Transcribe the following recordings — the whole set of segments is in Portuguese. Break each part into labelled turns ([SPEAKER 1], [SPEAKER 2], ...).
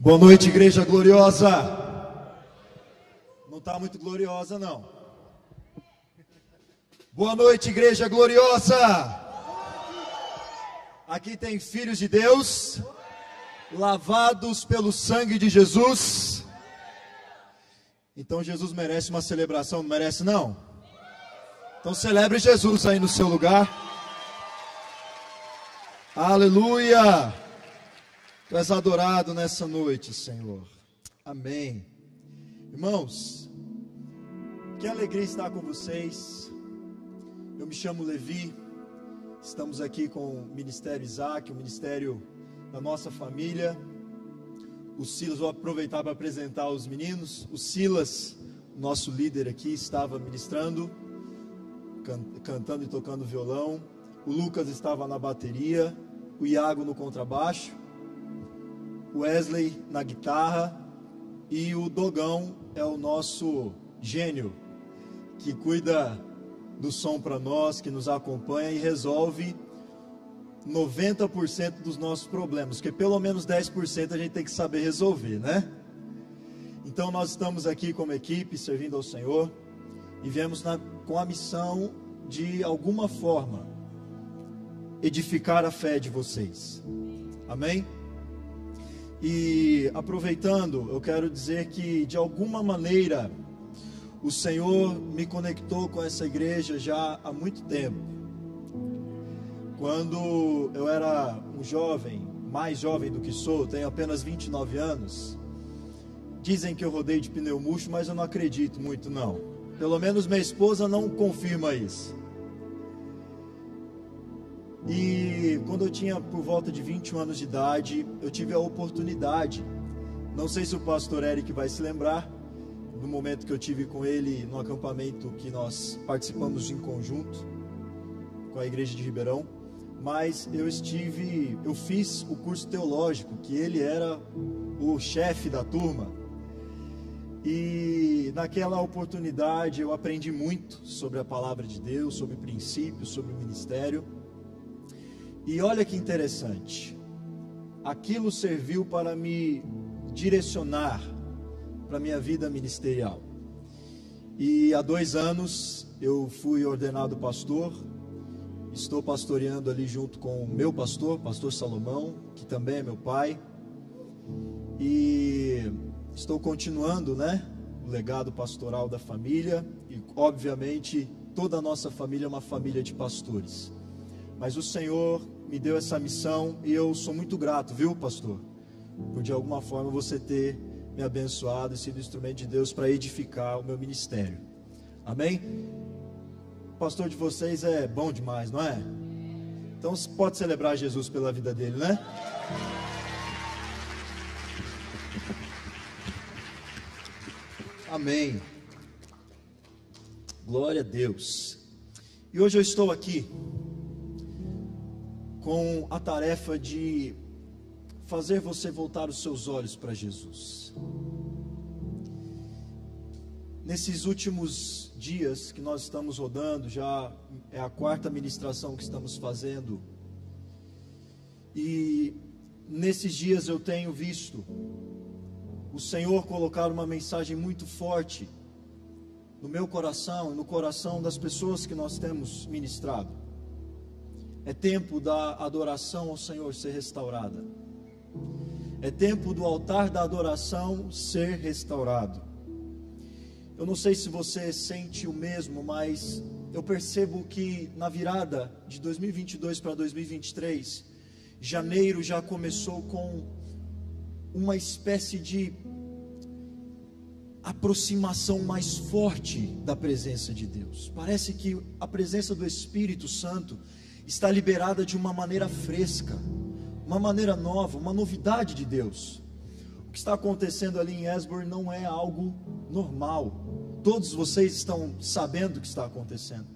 [SPEAKER 1] Boa noite, igreja gloriosa. Não está muito gloriosa, não. Boa noite, igreja gloriosa. Aqui tem filhos de Deus, lavados pelo sangue de Jesus. Então Jesus merece uma celebração, não merece não? Então celebre Jesus aí no seu lugar. Aleluia! Tu és adorado nessa noite, Senhor. Amém. Irmãos, que alegria estar com vocês. Eu me chamo Levi. Estamos aqui com o Ministério Isaac, o ministério da nossa família. O Silas, vou aproveitar para apresentar os meninos. O Silas, nosso líder aqui, estava ministrando, cantando e tocando violão. O Lucas estava na bateria. O Iago no contrabaixo. O Wesley na guitarra. E o Dogão é o nosso gênio, que cuida do som para nós, que nos acompanha e resolve 90% dos nossos problemas, porque pelo menos 10% a gente tem que saber resolver, né? Então nós estamos aqui como equipe, servindo ao Senhor, e viemos com a missão de alguma forma edificar a fé de vocês. Amém? E aproveitando, eu quero dizer que de alguma maneira o Senhor me conectou com essa igreja já há muito tempo. Quando eu era um jovem, mais jovem do que sou, tenho apenas 29 anos. Dizem que eu rodei de pneu murcho, mas eu não acredito muito não. Pelo menos minha esposa não confirma isso. E quando eu tinha por volta de 21 anos de idade, eu tive a oportunidade, não sei se o pastor Eric vai se lembrar, no momento que eu tive com ele no acampamento que nós participamos em conjunto com a igreja de Ribeirão, mas eu fiz o curso teológico, que ele era o chefe da turma, e naquela oportunidade eu aprendi muito sobre a palavra de Deus, sobre princípios, sobre o ministério. E olha que interessante, aquilo serviu para me direcionar para a minha vida ministerial. E há 2 anos eu fui ordenado pastor, estou pastoreando ali junto com o meu pastor Salomão, que também é meu pai. E estou continuando, o legado pastoral da família, e obviamente toda a nossa família é uma família de pastores. Mas o Senhor me deu essa missão e eu sou muito grato, viu, pastor? Por de alguma forma você ter me abençoado e sido instrumento de Deus para edificar o meu ministério. Amém? O pastor de vocês é bom demais, não é? Então você pode celebrar Jesus pela vida dele, né? Amém. Glória a Deus. E hoje eu estou aqui com a tarefa de fazer você voltar os seus olhos para Jesus. Nesses últimos dias que nós estamos rodando, já é a 4ª ministração que estamos fazendo, e nesses dias eu tenho visto o Senhor colocar uma mensagem muito forte no meu coração e no coração das pessoas que nós temos ministrado. É tempo da adoração ao Senhor ser restaurada. É tempo do altar da adoração ser restaurado. Eu não sei se você sente o mesmo, mas eu percebo que na virada de 2022 para 2023, janeiro já começou com uma espécie de aproximação mais forte da presença de Deus. Parece que a presença do Espírito Santo está liberada de uma maneira fresca, uma maneira nova, uma novidade de Deus. O que está acontecendo ali em Esbor não é algo normal. Todos vocês estão sabendo o que está acontecendo,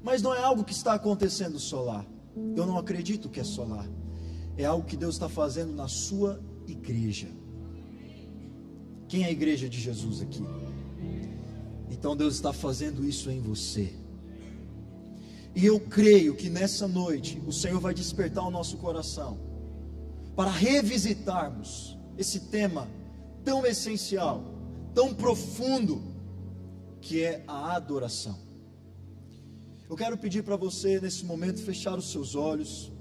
[SPEAKER 1] mas não é algo que está acontecendo só lá. Eu não acredito que é só lá. É algo que Deus está fazendo na sua igreja. Quem é a igreja de Jesus aqui? Então Deus está fazendo isso em você. E eu creio que nessa noite o Senhor vai despertar o nosso coração para revisitarmos esse tema tão essencial, tão profundo, que é a adoração. Eu quero pedir para você nesse momento fechar os seus olhos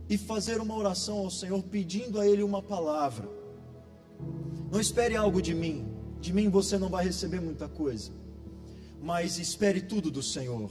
[SPEAKER 1] e fazer uma oração ao Senhor, pedindo a Ele uma palavra. Não espere algo de mim você não vai receber muita coisa, mas espere tudo do Senhor.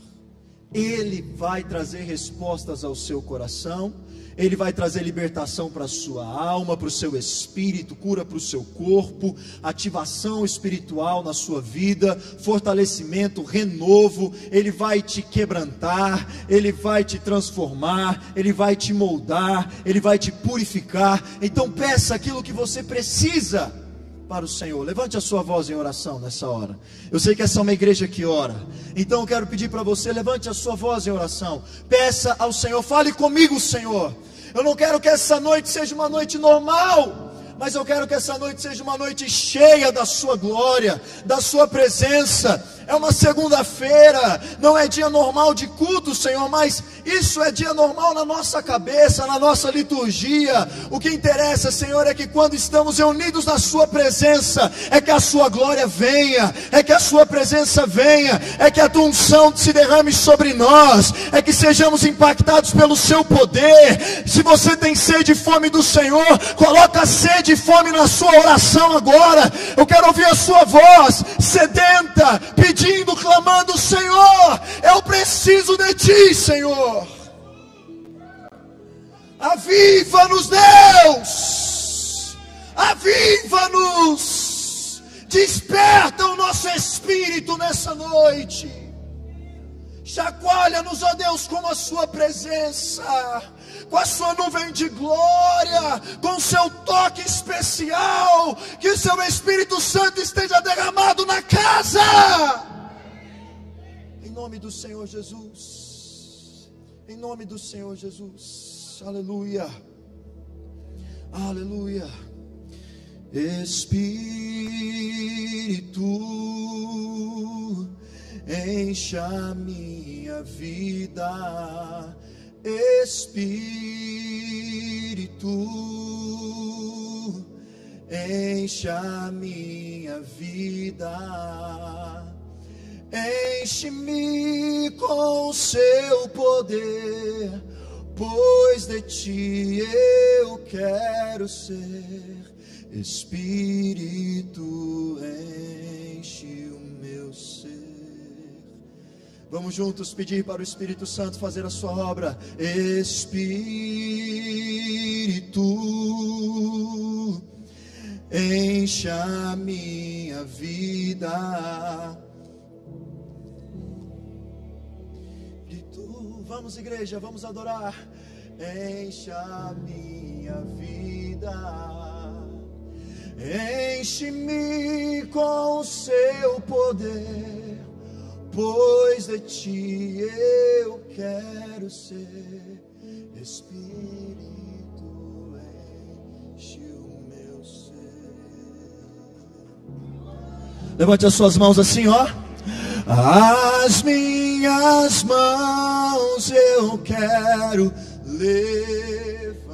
[SPEAKER 1] Ele vai trazer respostas ao seu coração, Ele vai trazer libertação para a sua alma, para o seu espírito, cura para o seu corpo, ativação espiritual na sua vida, fortalecimento, renovo. Ele vai te quebrantar, Ele vai te transformar, Ele vai te moldar, Ele vai te purificar. Então peça aquilo que você precisa para o Senhor. Levante a sua voz em oração nessa hora. Eu sei que essa é uma igreja que ora, então eu quero pedir para você, levante a sua voz em oração, peça ao Senhor, fale comigo, Senhor. Eu não quero que essa noite seja uma noite normal, mas eu quero que essa noite seja uma noite cheia da sua glória, da sua presença. É uma segunda-feira, não é dia normal de culto, Senhor, mas isso é dia normal na nossa cabeça, na nossa liturgia. O que interessa, Senhor, é que quando estamos reunidos na sua presença, é que a sua glória venha, é que a sua presença venha, é que a tua unção se derrame sobre nós, é que sejamos impactados pelo seu poder. Se você tem sede e fome do Senhor, coloca sede e fome na sua oração agora. Eu quero ouvir a sua voz sedenta, pedindo, clamando: Senhor, eu preciso de ti, Senhor. Aviva-nos, Deus, aviva-nos, desperta o nosso espírito nessa noite, chacoalha-nos, ó Deus, com a sua presença, com a sua nuvem de glória, com o seu toque especial, que o seu Espírito Santo esteja derramado na casa, em nome do Senhor Jesus, em nome do Senhor Jesus, aleluia, aleluia. Espírito, encha a minha vida, Espírito, encha a minha vida, enche-me com seu poder, pois de ti eu quero ser. Espírito, enche o meu ser. Vamos juntos pedir para o Espírito Santo fazer a sua obra. Espírito, encha a minha vida. Vamos, igreja, vamos adorar. Encha a minha vida, enche-me com o seu poder, pois de ti eu quero ser. Espírito, enche o meu ser. Levante as suas mãos assim, ó. As minhas mãos eu quero levantar,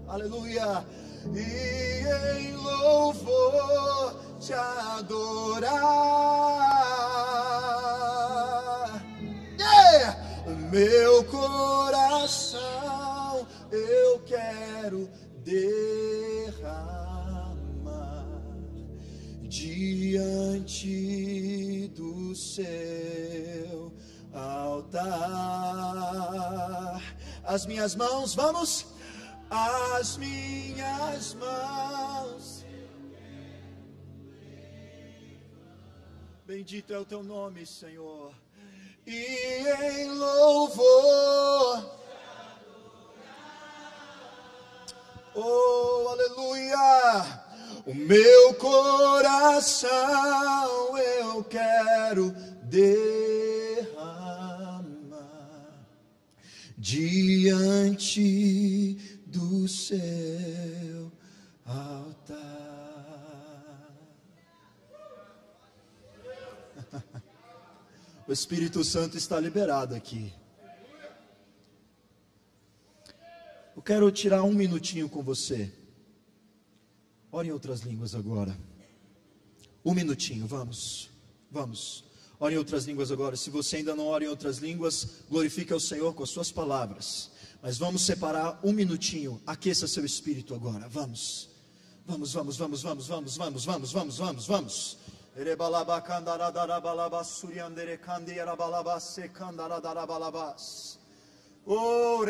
[SPEAKER 1] aleluia, e em louvor te adorar. O meu coração eu quero derramar diante do seu altar. As minhas mãos, vamos, as minhas mãos, bendito é o teu nome, Senhor, e em louvor, oh, aleluia, o meu coração eu quero derramar diante do seu altar. O Espírito Santo está liberado aqui. quero tirar um minutinho com você. Ore em outras línguas agora. Um minutinho, vamos. Ore em outras línguas agora. Se você ainda não ora em outras línguas, glorifique ao Senhor com as suas palavras. Mas vamos separar um minutinho. Aqueça seu espírito agora. Vamos. Oh,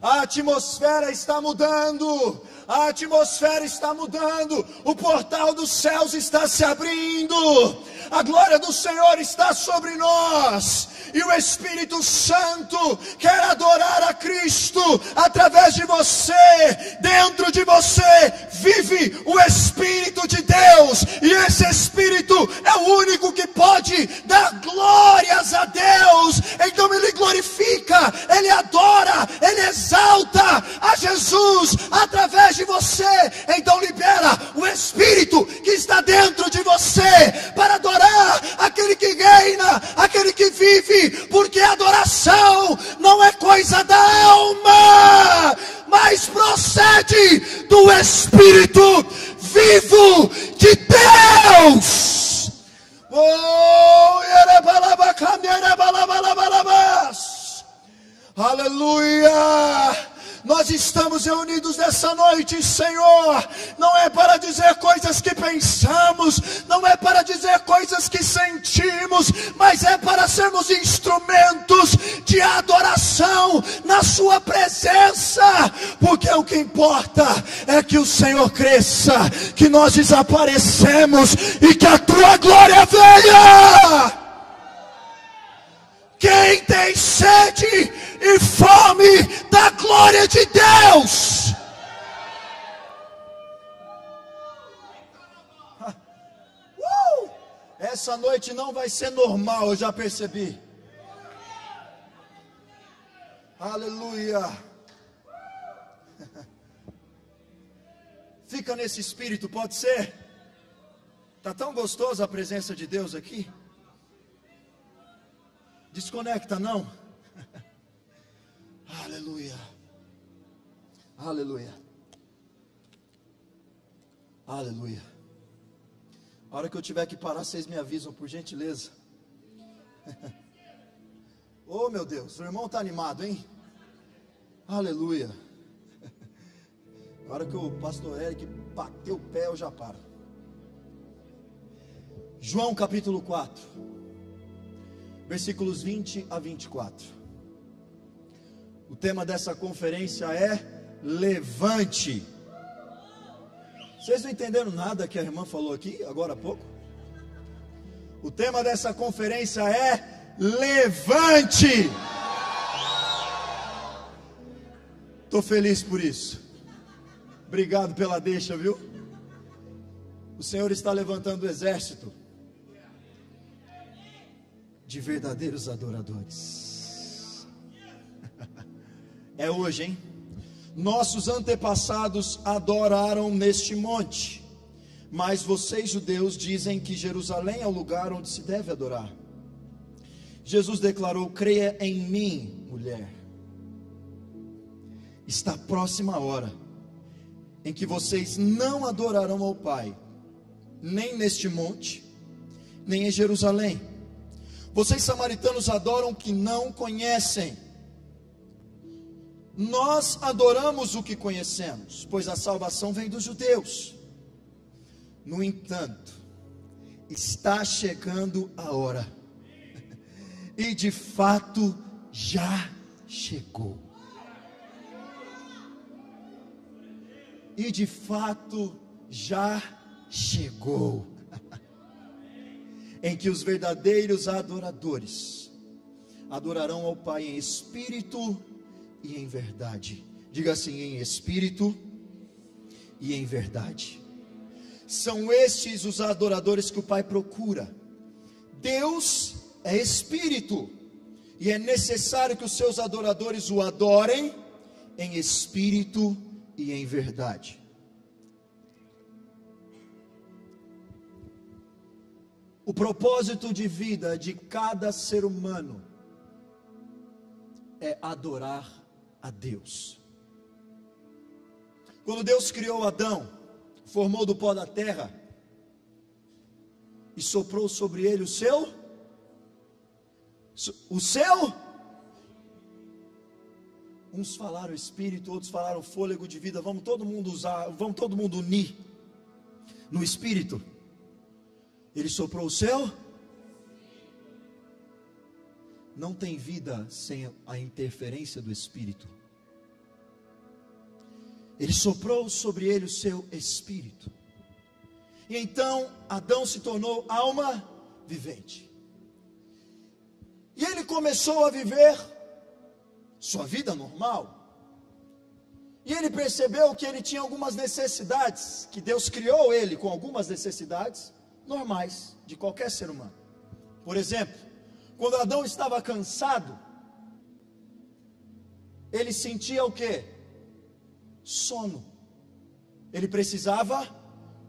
[SPEAKER 1] a atmosfera está mudando, o portal dos céus está se abrindo, a glória do Senhor está sobre nós, e o Espírito Santo quer adorar a Cristo através de você. Dentro de você vive o Espírito de Deus, e esse Espírito é o único que pode dar glórias a Deus. Então Ele glorifica, Ele adora, Ele exalta a Jesus através de você. Então libera o Espírito que está dentro de você para adorar aquele que reina, aquele que vive, porque a adoração não é coisa da alma, mas procede do Espírito vivo de Deus. Aleluia! Nós estamos reunidos nessa noite, Senhor, não é para dizer coisas que pensamos, não é para dizer coisas que sentimos, mas é para sermos instrumentos de adoração na sua presença, porque o que importa é que o Senhor cresça, que nós desaparecemos e que a tua glória venha. Quem tem sede e fome da glória de Deus, essa noite não vai ser normal, eu já percebi. Aleluia. Fica nesse espírito, pode ser? Está tão gostosa a presença de Deus aqui. Desconecta não. Aleluia. Aleluia. Aleluia. A hora que eu tiver que parar, vocês me avisam, por gentileza. Oh, meu Deus, o irmão está animado, hein? Aleluia. A hora que o pastor Eric bateu o pé, eu já paro. João capítulo 4. Versículos 20 a 24. O tema dessa conferência é levante. Vocês não entenderam nada que a irmã falou aqui agora há pouco? O tema dessa conferência é levante. Estou feliz por isso. Obrigado pela deixa, viu? O Senhor está levantando o exército de verdadeiros adoradores. É hoje, hein? Nossos antepassados adoraram neste monte, mas vocês judeus dizem que Jerusalém é o lugar onde se deve adorar. Jesus declarou: creia em mim, mulher. Está próxima a hora em que vocês não adorarão ao Pai, nem neste monte, nem em Jerusalém. Vocês samaritanos adoram o que não conhecem. Nós adoramos o que conhecemos, pois a salvação vem dos judeus. No entanto, está chegando a hora, e de fato já chegou. E de fato já chegou. Em que os verdadeiros adoradores adorarão ao Pai em espírito e em verdade. Diga assim: em espírito e em verdade. São estes os adoradores que o Pai procura. Deus é espírito, e é necessário que os seus adoradores o adorem em espírito e em verdade. O propósito de vida de cada ser humano é adorar a Deus. Quando Deus criou Adão, formou do pó da terra e soprou sobre ele o seu, uns falaram espírito, outros falaram fôlego de vida. Vamos todo mundo unir no espírito. Ele soprou o seu. Não tem vida sem a interferência do espírito. Ele soprou sobre ele o seu espírito. E então Adão se tornou alma vivente. E ele começou a viver sua vida normal. E ele percebeu que ele tinha algumas necessidades, que Deus criou ele com algumas necessidades normais de qualquer ser humano. Por exemplo, quando Adão estava cansado, ele sentia o quê? Sono. Ele precisava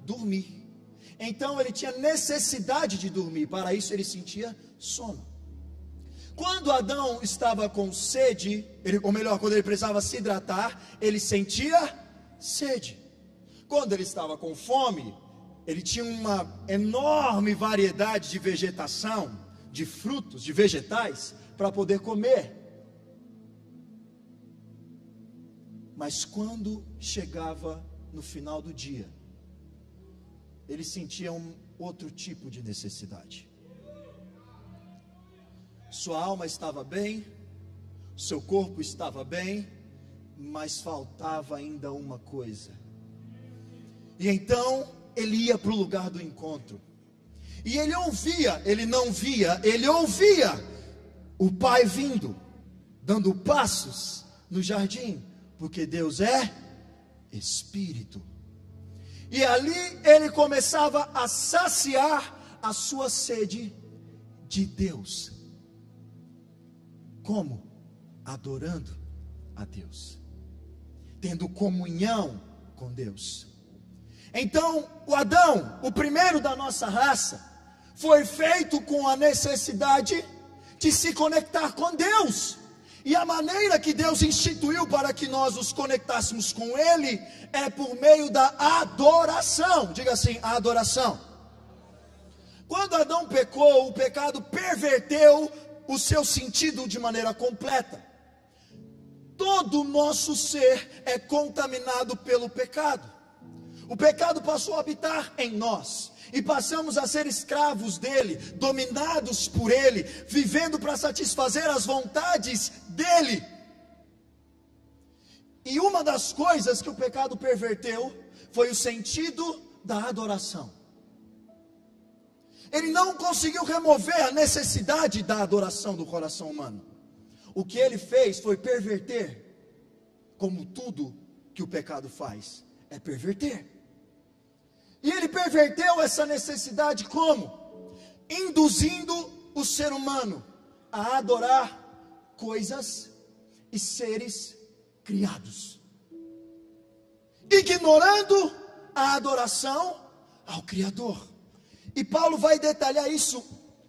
[SPEAKER 1] dormir. Então ele tinha necessidade de dormir. Para isso ele sentia sono. Quando Adão estava com sede, quando ele precisava se hidratar, ele sentia sede. Quando ele estava com fome, ele tinha uma enorme variedade de vegetação, de frutos, de vegetais, para poder comer. Mas quando chegava no final do dia, ele sentia um outro tipo de necessidade. Sua alma estava bem, seu corpo estava bem, mas faltava ainda uma coisa. E então ele ia para o lugar do encontro. E ele ouvia, ele não via, ele ouvia o pai vindo, dando passos no jardim, porque Deus é Espírito. E ali ele começava a saciar a sua sede de Deus. Como? Adorando a Deus, tendo comunhão com Deus. Então, o Adão, o primeiro da nossa raça, foi feito com a necessidade de se conectar com Deus. E a maneira que Deus instituiu para que nós nos conectássemos com Ele é por meio da adoração. Diga assim, a adoração. Quando Adão pecou, o pecado perverteu o seu sentido de maneira completa. Todo o nosso ser é contaminado pelo pecado. O pecado passou a habitar em nós, e passamos a ser escravos dele, dominados por ele, vivendo para satisfazer as vontades dele. E uma das coisas que o pecado perverteu foi o sentido da adoração. Ele não conseguiu remover a necessidade da adoração do coração humano. O que ele fez foi perverter, como tudo que o pecado faz, é perverter. E ele perverteu essa necessidade como? Induzindo o ser humano a adorar coisas e seres criados, ignorando a adoração ao Criador. E Paulo vai detalhar isso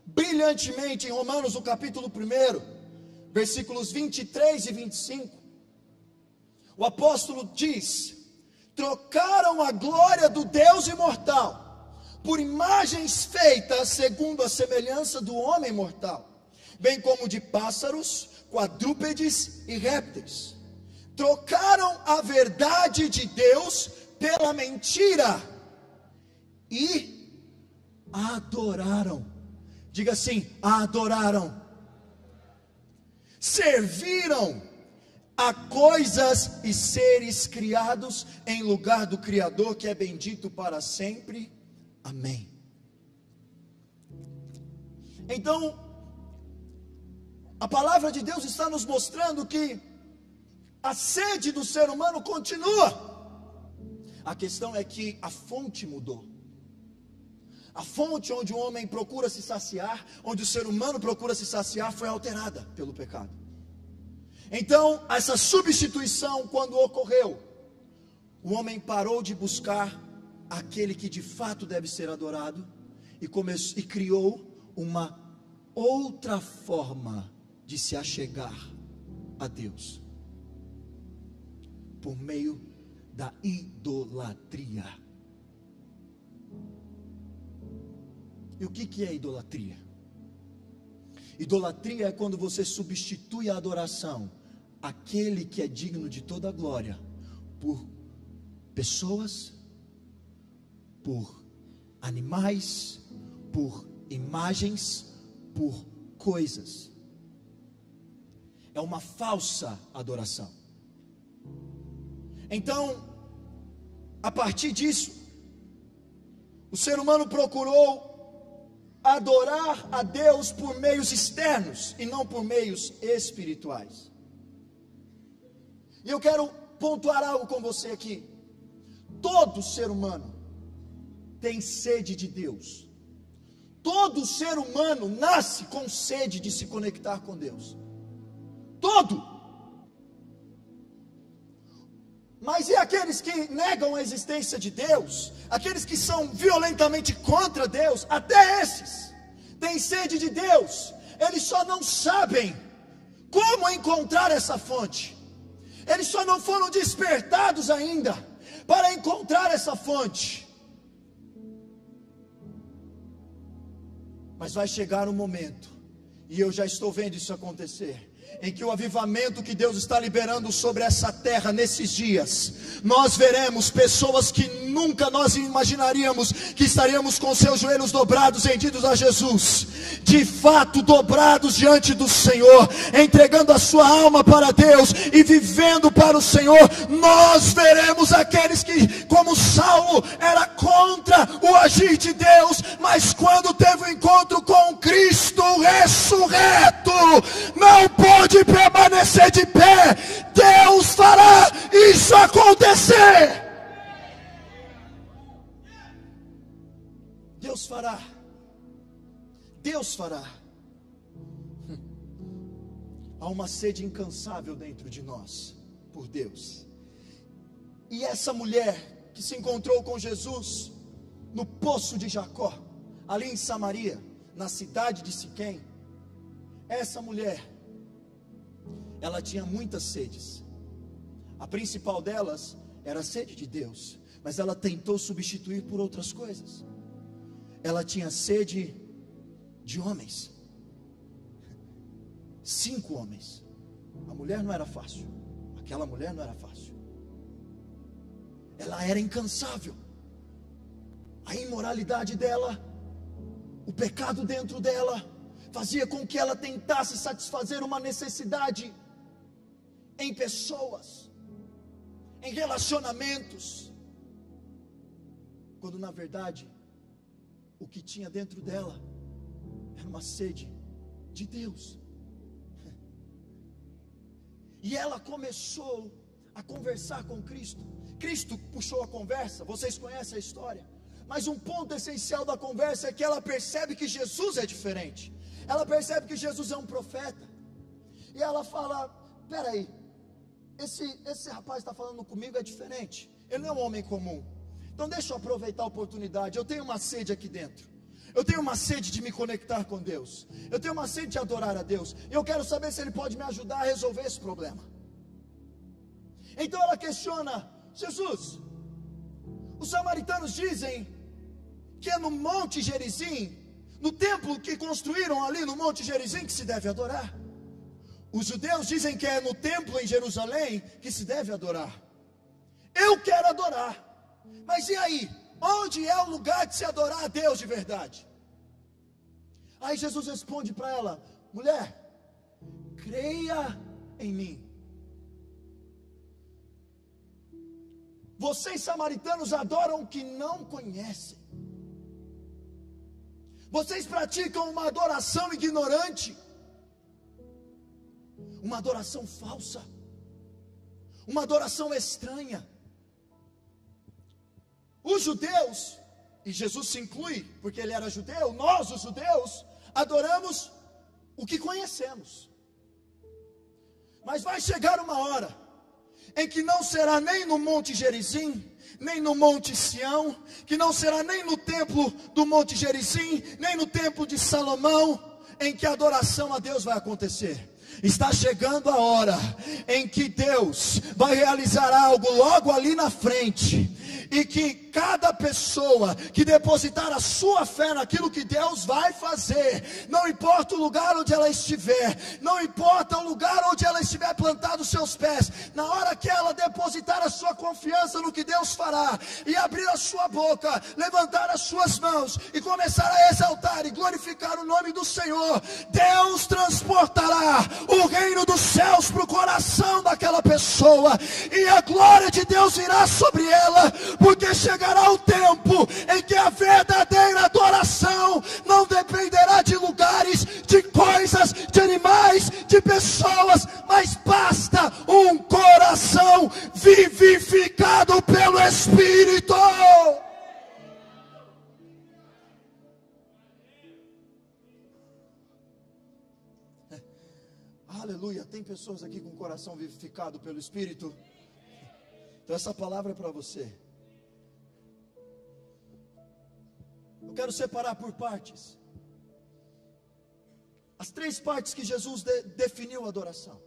[SPEAKER 1] brilhantemente em Romanos, no capítulo 1, versículos 23 e 25. O apóstolo diz: trocaram a glória do Deus imortal por imagens feitas segundo a semelhança do homem mortal, bem como de pássaros, quadrúpedes e répteis. Trocaram a verdade de Deus pela mentira e adoraram. Diga assim, adoraram. Serviram a coisas e seres criados em lugar do Criador, que é bendito para sempre. Amém. Então, a palavra de Deus está nos mostrando que a sede do ser humano continua. A questão é que a fonte mudou. A fonte onde o homem procura se saciar, onde o ser humano procura se saciar, foi alterada pelo pecado. Então, essa substituição, quando ocorreu, o homem parou de buscar aquele que de fato deve ser adorado e criou uma outra forma de se achegar a Deus por meio da idolatria. E o que é idolatria? Idolatria é quando você substitui a adoração, aquele que é digno de toda a glória, por pessoas, por animais, por imagens, por coisas. É uma falsa adoração. Então, a partir disso, o ser humano procurou adorar a Deus por meios externos e não por meios espirituais. E eu quero pontuar algo com você aqui. Todo ser humano tem sede de Deus. Todo ser humano nasce com sede de se conectar com Deus. Todo. Mas e aqueles que negam a existência de Deus? Aqueles que são violentamente contra Deus? Até esses têm sede de Deus. Eles só não sabem como encontrar essa fonte. Eles só não foram despertados ainda para encontrar essa fonte. Mas vai chegar um momento, e eu já estou vendo isso acontecer, em que o avivamento que Deus está liberando sobre essa terra nesses dias, nós veremos pessoas que nunca nós imaginaríamos que estaríamos com seus joelhos dobrados, rendidos a Jesus, de fato dobrados diante do Senhor, entregando a sua alma para Deus e vivendo para o Senhor. Nós veremos aqueles que, como Saulo, era contra o agir de Deus, mas quando teve um encontro com Cristo ressurreto, não pode permanecer de pé. Deus fará isso acontecer. Deus fará. Deus fará. Há uma sede incansável dentro de nós por Deus. E essa mulher que se encontrou com Jesus no poço de Jacó, ali em Samaria, na cidade de Siquém, essa mulher, ela tinha muitas sedes. A principal delas era a sede de Deus, mas ela tentou substituir por outras coisas. Ela tinha sede de homens. 5 homens. A mulher não era fácil. Aquela mulher não era fácil. Ela era incansável. A imoralidade dela, o pecado dentro dela, fazia com que ela tentasse satisfazer uma necessidade em pessoas, em relacionamentos, quando na verdade o que tinha dentro dela era uma sede de Deus. E ela começou a conversar com Cristo. Cristo puxou a conversa, vocês conhecem a história. Mas um ponto essencial da conversa é que ela percebe que Jesus é diferente. Ela percebe que Jesus é um profeta. E ela fala: peraí, esse rapaz está falando comigo é diferente. Ele não é um homem comum. Então deixa eu aproveitar a oportunidade. Eu tenho uma sede aqui dentro. Eu tenho uma sede de me conectar com Deus. Eu tenho uma sede de adorar a Deus. Eu quero saber se Ele pode me ajudar a resolver esse problema. Então ela questiona: Jesus, os samaritanos dizem que é no Monte Gerizim, no templo que construíram ali no Monte Gerizim, que se deve adorar. Os judeus dizem que é no templo em Jerusalém que se deve adorar. Eu quero adorar, mas e aí? Onde é o lugar de se adorar a Deus de verdade? Aí Jesus responde para ela: mulher, creia em mim. Vocês samaritanos adoram o que não conhecem. Vocês praticam uma adoração ignorante, uma adoração falsa, uma adoração estranha. Os judeus, e Jesus se inclui, porque ele era judeu, nós os judeus, adoramos o que conhecemos. Mas vai chegar uma hora em que não será nem no Monte Gerizim, nem no Monte Sião, que não será nem no templo do Monte Gerizim, nem no templo de Salomão, em que a adoração a Deus vai acontecer. Está chegando a hora em que Deus vai realizar algo logo ali na frente, e que cada pessoa que depositar a sua fé naquilo que Deus vai fazer, não importa o lugar onde ela estiver, não importa o lugar onde ela estiver plantado os seus pés, na hora que ela depositar a sua confiança no que Deus fará, e abrir a sua boca, levantar as suas mãos, e começar a exaltar e glorificar o nome do Senhor, Deus transportará o reino dos céus para o coração daquela pessoa, e a glória de Deus virá sobre ela, porque chegará o tempo em que a verdadeira adoração não dependerá de lugares, de coisas, de animais, de pessoas, mas basta um coração vivificado pelo Espírito. Aleluia, tem pessoas aqui com o coração vivificado pelo Espírito? Então essa palavra é para você. Eu quero separar por partes as 3 partes que Jesus definiu a adoração.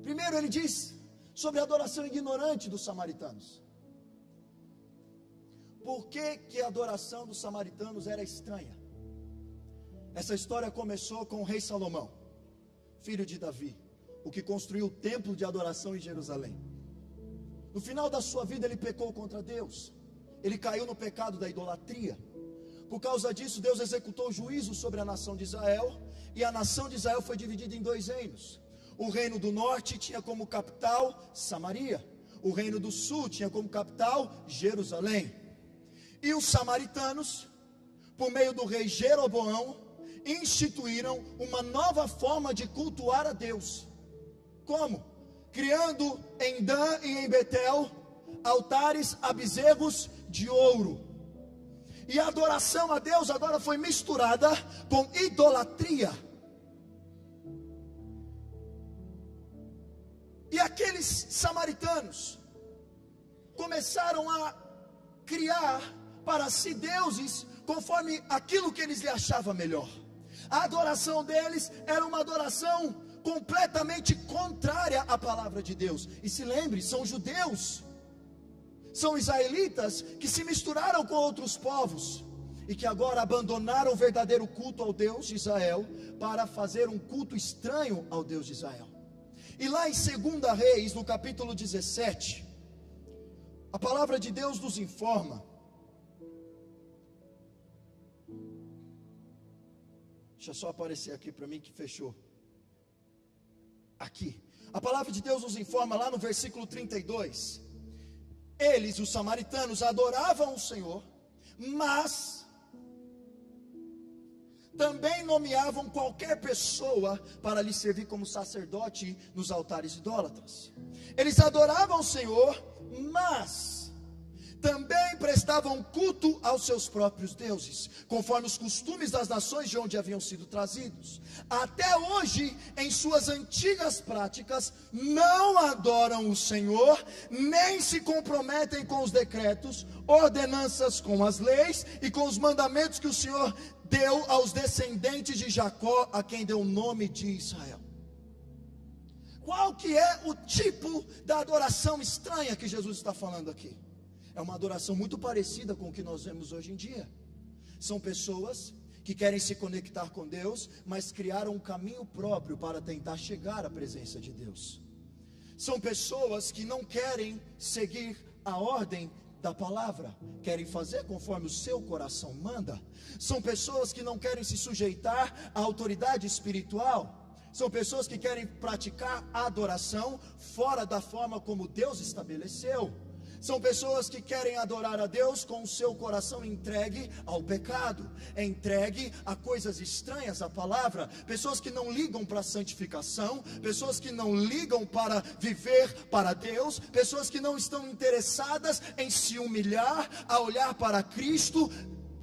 [SPEAKER 1] Primeiro ele diz sobre a adoração ignorante dos samaritanos. Por que a adoração dos samaritanos era estranha? Essa história começou com o rei Salomão, filho de Davi, o que construiu o templo de adoração em Jerusalém. No final da sua vida ele pecou contra Deus. Ele caiu no pecado da idolatria. Por causa disso, Deus executou juízo sobre a nação de Israel, e a nação de Israel foi dividida em 2 reinos. O reino do norte tinha como capital Samaria. O reino do sul tinha como capital Jerusalém. E os samaritanos, por meio do rei Jeroboão, instituíram uma nova forma de cultuar a Deus. Como? Criando em Dan e em Betel altares a bezerros de ouro. E a adoração a Deus agora foi misturada com idolatria. E aqueles samaritanos começaram a criar para si deuses conforme aquilo que eles lhe achavam melhor. A adoração deles era uma adoração completamente contrária à palavra de Deus. E se lembre, são judeus, são israelitas que se misturaram com outros povos e que agora abandonaram o verdadeiro culto ao Deus de Israel para fazer um culto estranho ao Deus de Israel. E lá em 2 Reis, no capítulo 17, a palavra de Deus nos informa. Deixa só aparecer aqui para mim que fechou. Aqui. A palavra de Deus nos informa lá no versículo 32. Eles, os samaritanos, adoravam o Senhor, mas também nomeavam qualquer pessoa para lhe servir como sacerdote nos altares idólatras. Eles adoravam o Senhor, mas também prestavam culto aos seus próprios deuses, conforme os costumes das nações de onde haviam sido trazidos. Até hoje, em suas antigas práticas, não adoram o Senhor, nem se comprometem com os decretos, ordenanças, com as leis e com os mandamentos que o Senhor deu aos descendentes de Jacó, a quem deu o nome de Israel. Qual que é o tipo da adoração estranha que Jesus está falando aqui? É uma adoração muito parecida com o que nós vemos hoje em dia. São pessoas que querem se conectar com Deus, mas criaram um caminho próprio para tentar chegar à presença de Deus. São pessoas que não querem seguir a ordem da palavra, querem fazer conforme o seu coração manda. São pessoas que não querem se sujeitar à autoridade espiritual. São pessoas que querem praticar a adoração fora da forma como Deus estabeleceu. São pessoas que querem adorar a Deus com o seu coração entregue ao pecado, entregue a coisas estranhas à palavra. Pessoas que não ligam para a santificação, pessoas que não ligam para viver para Deus, pessoas que não estão interessadas em se humilhar, a olhar para Cristo,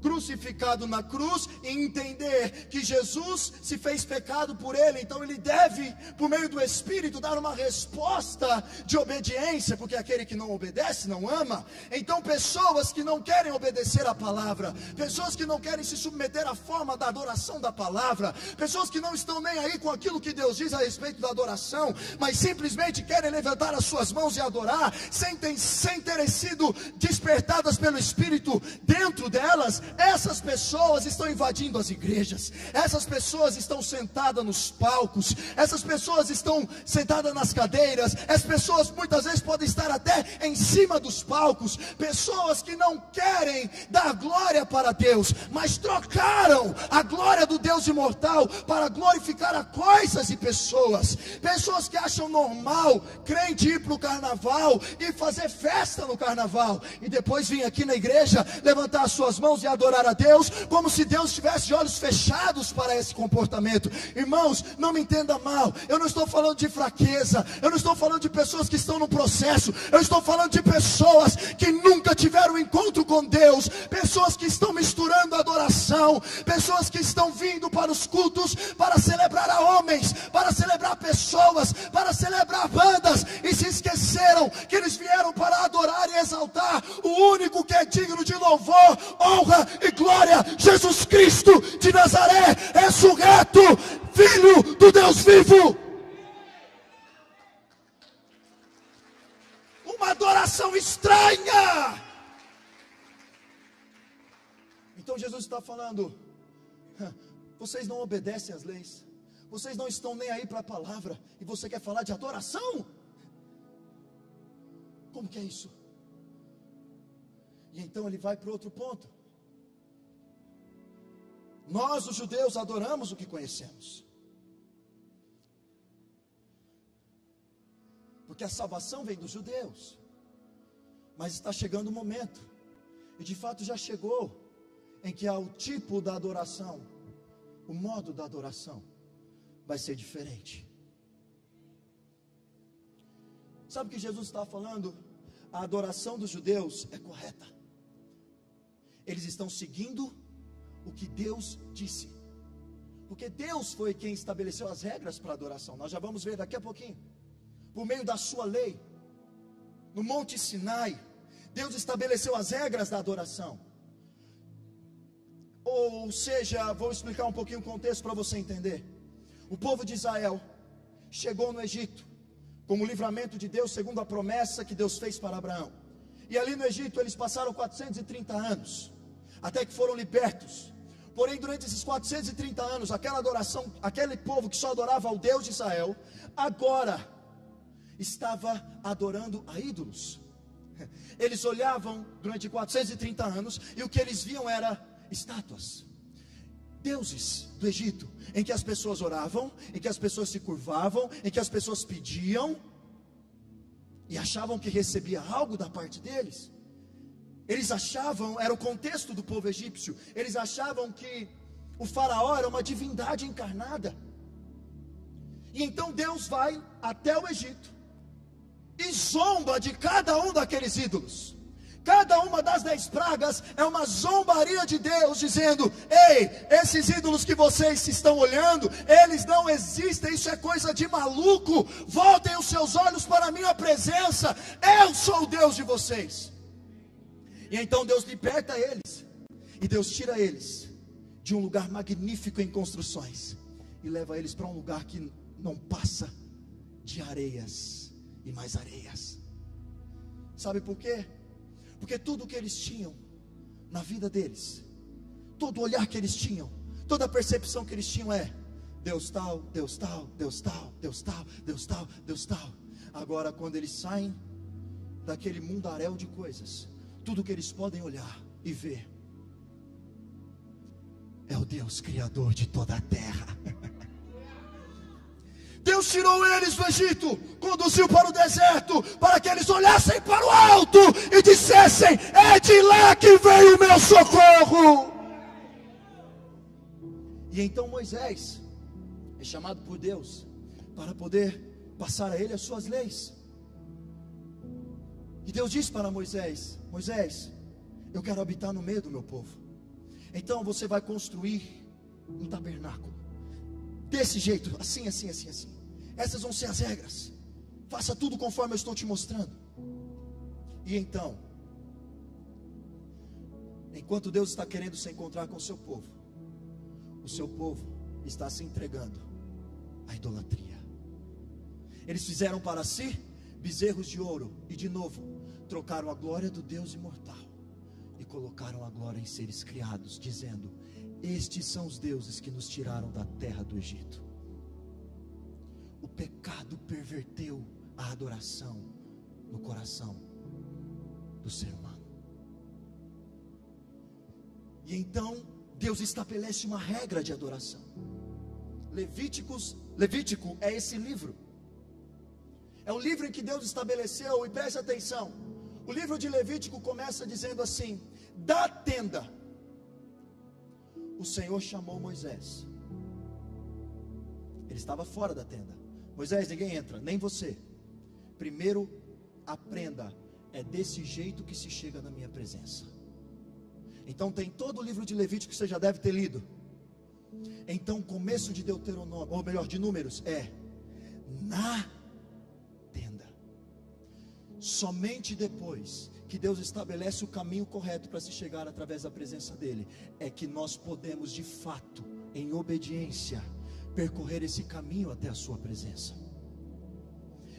[SPEAKER 1] crucificado na cruz e entender que Jesus se fez pecado por ele, então ele deve, por meio do Espírito, dar uma resposta de obediência, porque aquele que não obedece não ama. Então pessoas que não querem obedecer a palavra, pessoas que não querem se submeter à forma da adoração da palavra, pessoas que não estão nem aí com aquilo que Deus diz a respeito da adoração, mas simplesmente querem levantar as suas mãos e adorar, sem terem sido despertadas pelo Espírito dentro delas. Essas pessoas estão invadindo as igrejas, essas pessoas estão sentadas nos palcos, essas pessoas estão sentadas nas cadeiras, essas pessoas muitas vezes podem estar até em cima dos palcos, pessoas que não querem dar glória para Deus, mas trocaram a glória do Deus imortal para glorificar a coisas e pessoas que acham normal crente ir para o carnaval e fazer festa no carnaval, e depois vir aqui na igreja, levantar as suas mãos e adorar a Deus, como se Deus tivesse de olhos fechados para esse comportamento. Irmãos, não me entenda mal, eu não estou falando de fraqueza, eu não estou falando de pessoas que estão no processo, eu estou falando de pessoas que nunca tiveram encontro com Deus, pessoas que estão misturando adoração, pessoas que estão vindo para os cultos para celebrar a homens, para celebrar pessoas, para celebrar bandas, e se esqueceram que eles vieram para adorar e exaltar o único que é digno de louvor, honra e glória, Jesus Cristo de Nazaré, ressurreto, Filho do Deus vivo. Uma adoração estranha. Então Jesus está falando: vocês não obedecem às leis, vocês não estão nem aí para a palavra, e você quer falar de adoração? Como que é isso? E então ele vai para outro ponto. Nós, os judeus, adoramos o que conhecemos, porque a salvação vem dos judeus. Mas está chegando o momento, e de fato já chegou, em que o tipo da adoração, o modo da adoração vai ser diferente. Sabe o que Jesus está falando? A adoração dos judeus é correta. Eles estão seguindo o que Deus disse, porque Deus foi quem estabeleceu as regras para a adoração. Nós já vamos ver daqui a pouquinho. Por meio da sua lei, no Monte Sinai, Deus estabeleceu as regras da adoração. Ou seja, vou explicar um pouquinho o contexto para você entender. O povo de Israel chegou no Egito como livramento de Deus, segundo a promessa que Deus fez para Abraão. E ali no Egito eles passaram 430 anos, até que foram libertos. Porém, durante esses 430 anos, aquela adoração, aquele povo que só adorava ao Deus de Israel, agora estava adorando a ídolos. Eles olhavam durante 430 anos, e o que eles viam era estátuas, deuses do Egito, em que as pessoas oravam, em que as pessoas se curvavam, em que as pessoas pediam, e achavam que recebia algo da parte deles. Eles achavam, era o contexto do povo egípcio, eles achavam que o faraó era uma divindade encarnada. E então Deus vai até o Egito e zomba de cada um daqueles ídolos. Cada uma das 10 pragas é uma zombaria de Deus, dizendo: ei, esses ídolos que vocês estão olhando, eles não existem, isso é coisa de maluco. Voltem os seus olhos para a minha presença, eu sou o Deus de vocês. E então Deus liberta eles, e Deus tira eles de um lugar magnífico em construções, e leva eles para um lugar que não passa de areias e mais areias. Sabe por quê? Porque tudo que eles tinham na vida deles, todo olhar que eles tinham, toda a percepção que eles tinham é: Deus tal, Deus tal, Deus tal, Deus tal, Deus tal, Deus tal. Agora, quando eles saem daquele mundaréu de coisas, tudo que eles podem olhar e ver é o Deus Criador de toda a terra. Deus tirou eles do Egito, conduziu para o deserto, para que eles olhassem para o alto e dissessem: é de lá que veio o meu socorro. E então Moisés é chamado por Deus para poder passar a ele as suas leis. E Deus diz para Moisés: Moisés, eu quero habitar no meio do meu povo, Então você vai construir um tabernáculo desse jeito, assim, assim, assim, assim. Essas vão ser as regras. Faça tudo conforme eu estou te mostrando. E então, enquanto Deus está querendo se encontrar com o seu povo está se entregando à idolatria. Eles fizeram para si bezerros de ouro e de novo trocaram a glória do Deus imortal e colocaram a glória em seres criados, dizendo: estes são os deuses que nos tiraram da terra do Egito. O pecado perverteu a adoração no coração do ser humano. E então Deus estabelece uma regra de adoração. Levítico é esse livro. É um livro em que Deus estabeleceu, e preste atenção, o livro de Levítico começa dizendo assim: da tenda o Senhor chamou Moisés. Ele estava fora da tenda. Moisés, ninguém entra, nem você. Primeiro aprenda, é desse jeito que se chega na minha presença. Então tem todo o livro de Levítico que você já deve ter lido. Então o começo de Deuteronômio, ou melhor, de Números, é na tenda. Somente depois que Deus estabelece o caminho correto para se chegar através da presença dele, é que nós podemos de fato, em obediência, percorrer esse caminho até a sua presença.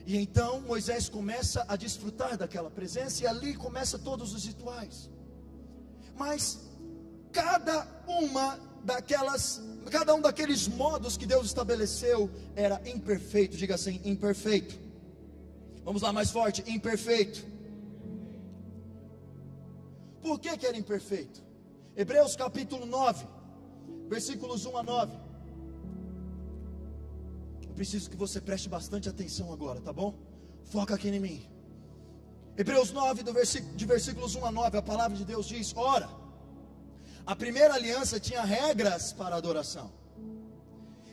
[SPEAKER 1] E então Moisés começa a desfrutar daquela presença, e ali começa todos os rituais. Mas cada um daqueles modos que Deus estabeleceu era imperfeito. Diga assim: imperfeito. Vamos lá, mais forte: imperfeito. Por que era imperfeito? Hebreus capítulo 9, versículos 1 a 9. Eu preciso que você preste bastante atenção agora, tá bom? Foca aqui em mim. Hebreus 9, de versículos 1 a 9, a palavra de Deus diz: ora, a primeira aliança tinha regras para a adoração,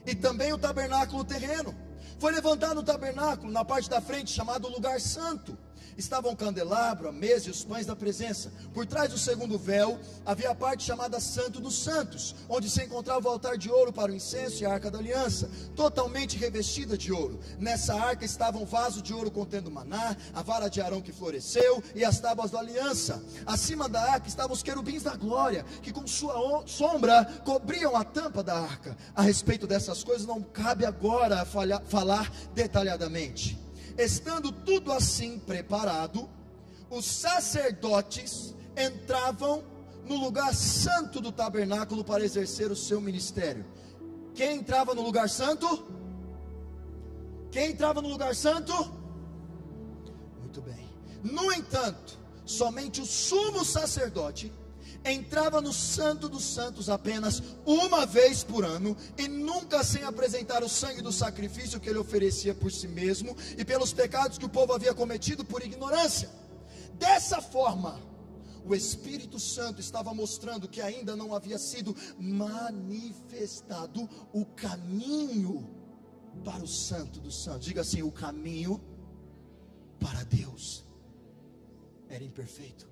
[SPEAKER 1] e também o tabernáculo terreno. Foi levantado o tabernáculo na parte da frente, chamado lugar santo. Estavam o candelabro, a mesa e os pães da presença. Por trás do segundo véu havia a parte chamada Santo dos Santos, onde se encontrava o altar de ouro para o incenso e a arca da aliança, totalmente revestida de ouro. Nessa arca estava um vaso de ouro contendo maná, a vara de Arão que floresceu e as tábuas da aliança. Acima da arca estavam os querubins da glória, que com sua sombra cobriam a tampa da arca. A respeito dessas coisas não cabe agora falar detalhadamente. Estando tudo assim preparado, os sacerdotes entravam no lugar santo do tabernáculo para exercer o seu ministério. Quem entrava no lugar santo? Quem entrava no lugar santo? Muito bem. No entanto, somente o sumo sacerdote entrava no Santo dos Santos apenas uma vez por ano, e nunca sem apresentar o sangue do sacrifício que ele oferecia por si mesmo e pelos pecados que o povo havia cometido por ignorância. Dessa forma, o Espírito Santo estava mostrando que ainda não havia sido manifestado o caminho para o Santo dos Santos. Diga assim: o caminho para Deus era imperfeito.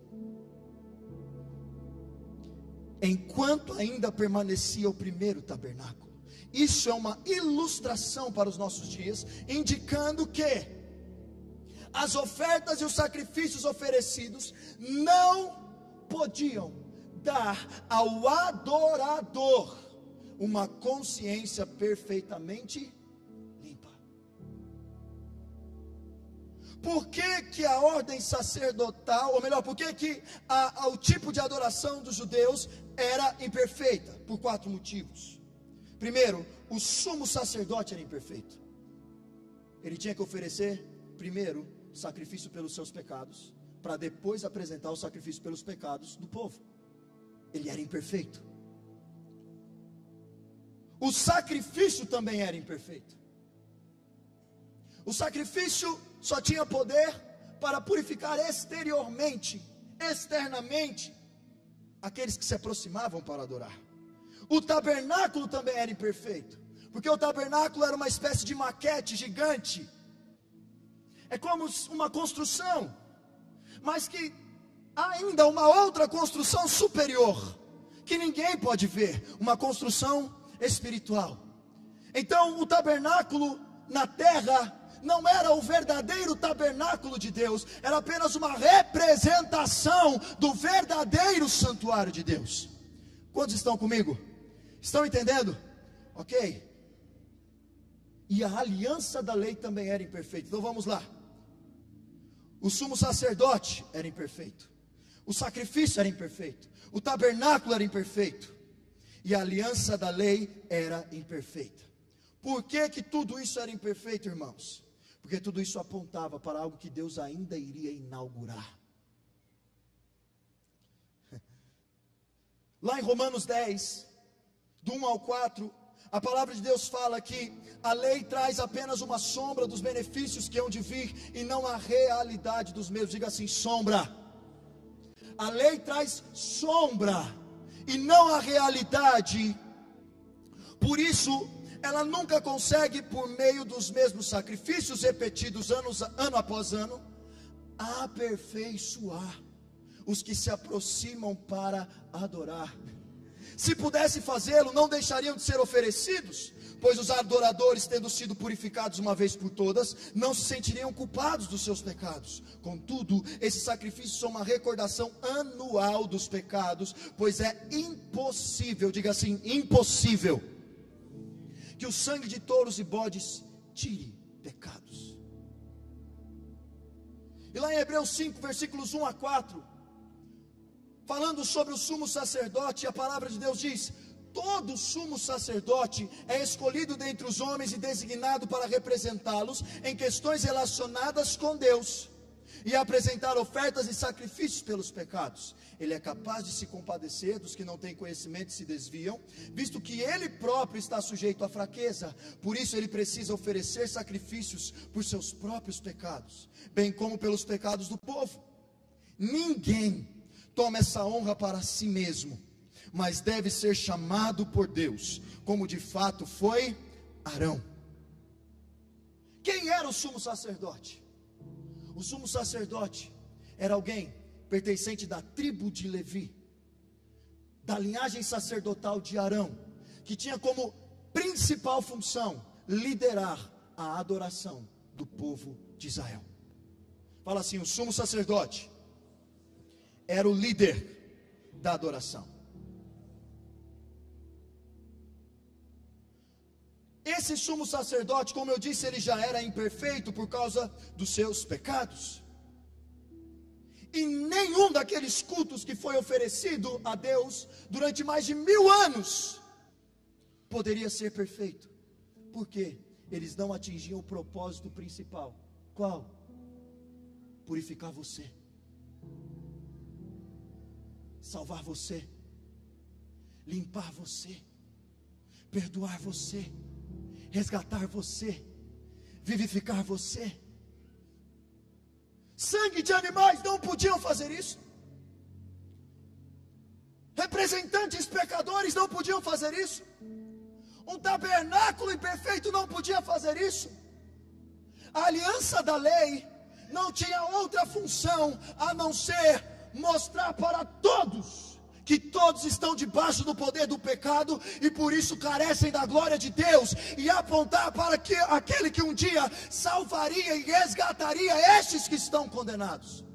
[SPEAKER 1] Enquanto ainda permanecia o primeiro tabernáculo. Isso é uma ilustração para os nossos dias, indicando que as ofertas e os sacrifícios oferecidos não podiam dar ao adorador uma consciência perfeitamente limpa. Por que a ordem sacerdotal, ou melhor, por que o tipo de adoração dos judeus era imperfeita? Por 4 motivos. Primeiro, o sumo sacerdote era imperfeito. Ele tinha que oferecer primeiro sacrifício pelos seus pecados, para depois apresentar o sacrifício pelos pecados do povo. Ele era imperfeito. O sacrifício também era imperfeito. O sacrifício só tinha poder para purificar exteriormente, externamente, aqueles que se aproximavam para adorar. O tabernáculo também era imperfeito, porque o tabernáculo era uma espécie de maquete gigante. É como uma construção, mas que há ainda uma outra construção superior, que ninguém pode ver, uma construção espiritual. Então o tabernáculo na terra não era o verdadeiro tabernáculo de Deus, era apenas uma representação do verdadeiro santuário de Deus. Quantos estão comigo? Estão entendendo? Ok. E a aliança da lei também era imperfeita. Então vamos lá. O sumo sacerdote era imperfeito, o sacrifício era imperfeito, o tabernáculo era imperfeito, e a aliança da lei era imperfeita. Por que que tudo isso era imperfeito, irmãos? Porque tudo isso apontava para algo que Deus ainda iria inaugurar. Lá em Romanos 10, do 1 ao 4, a palavra de Deus fala que a lei traz apenas uma sombra dos benefícios que hão de vir, e não a realidade dos mesmos. Diga assim: sombra. A lei traz sombra e não a realidade. Por isso, ela nunca consegue, por meio dos mesmos sacrifícios repetidos ano após ano, aperfeiçoar os que se aproximam para adorar. Se pudesse fazê-lo, não deixariam de ser oferecidos, pois os adoradores, tendo sido purificados uma vez por todas, não se sentiriam culpados dos seus pecados. Contudo, esses sacrifícios são uma recordação anual dos pecados, pois é impossível, diga assim, impossível, que o sangue de touros e bodes tire pecados. E lá em Hebreus 5, versículos 1 a 4, falando sobre o sumo sacerdote, a palavra de Deus diz: todo sumo sacerdote é escolhido dentre os homens e designado para representá-los em questões relacionadas com Deus, e apresentar ofertas e sacrifícios pelos pecados. Ele é capaz de se compadecer dos que não têm conhecimento e se desviam, visto que ele próprio está sujeito à fraqueza. Por isso ele precisa oferecer sacrifícios por seus próprios pecados, bem como pelos pecados do povo. Ninguém toma essa honra para si mesmo, mas deve ser chamado por Deus, como de fato foi Arão. Quem era o sumo sacerdote? O sumo sacerdote era alguém pertencente da tribo de Levi, da linhagem sacerdotal de Arão, que tinha como principal função liderar a adoração do povo de Israel. Fala assim: o sumo sacerdote era o líder da adoração. Esse sumo sacerdote, como eu disse, ele já era imperfeito por causa dos seus pecados. E nenhum daqueles cultos que foi oferecido a Deus durante mais de 1000 anos poderia ser perfeito. Por quê? Eles não atingiam o propósito principal. Qual? Purificar você, salvar você, limpar você, perdoar você, resgatar você, vivificar você. Sangue de animais não podiam fazer isso. Representantes pecadores não podiam fazer isso. Um tabernáculo imperfeito não podia fazer isso. A aliança da lei não tinha outra função a não ser mostrar para todos que todos estão debaixo do poder do pecado e por isso carecem da glória de Deus, e apontar para aquele que um dia salvaria e resgataria estes que estão condenados.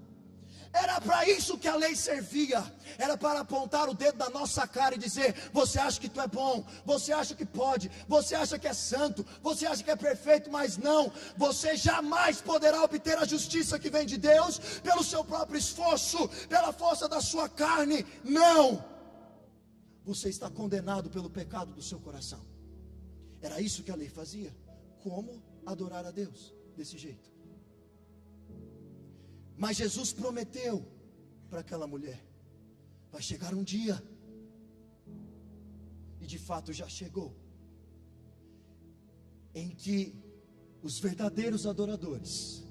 [SPEAKER 1] Era para isso que a lei servia. Era para apontar o dedo na nossa cara e dizer: você acha que tu é bom, você acha que pode, você acha que é santo, você acha que é perfeito, mas não, você jamais poderá obter a justiça que vem de Deus pelo seu próprio esforço, pela força da sua carne. Não, você está condenado pelo pecado do seu coração. Era isso que a lei fazia. Como adorar a Deus desse jeito? Mas Jesus prometeu para aquela mulher: vai chegar um dia, e de fato já chegou, em que os verdadeiros adoradores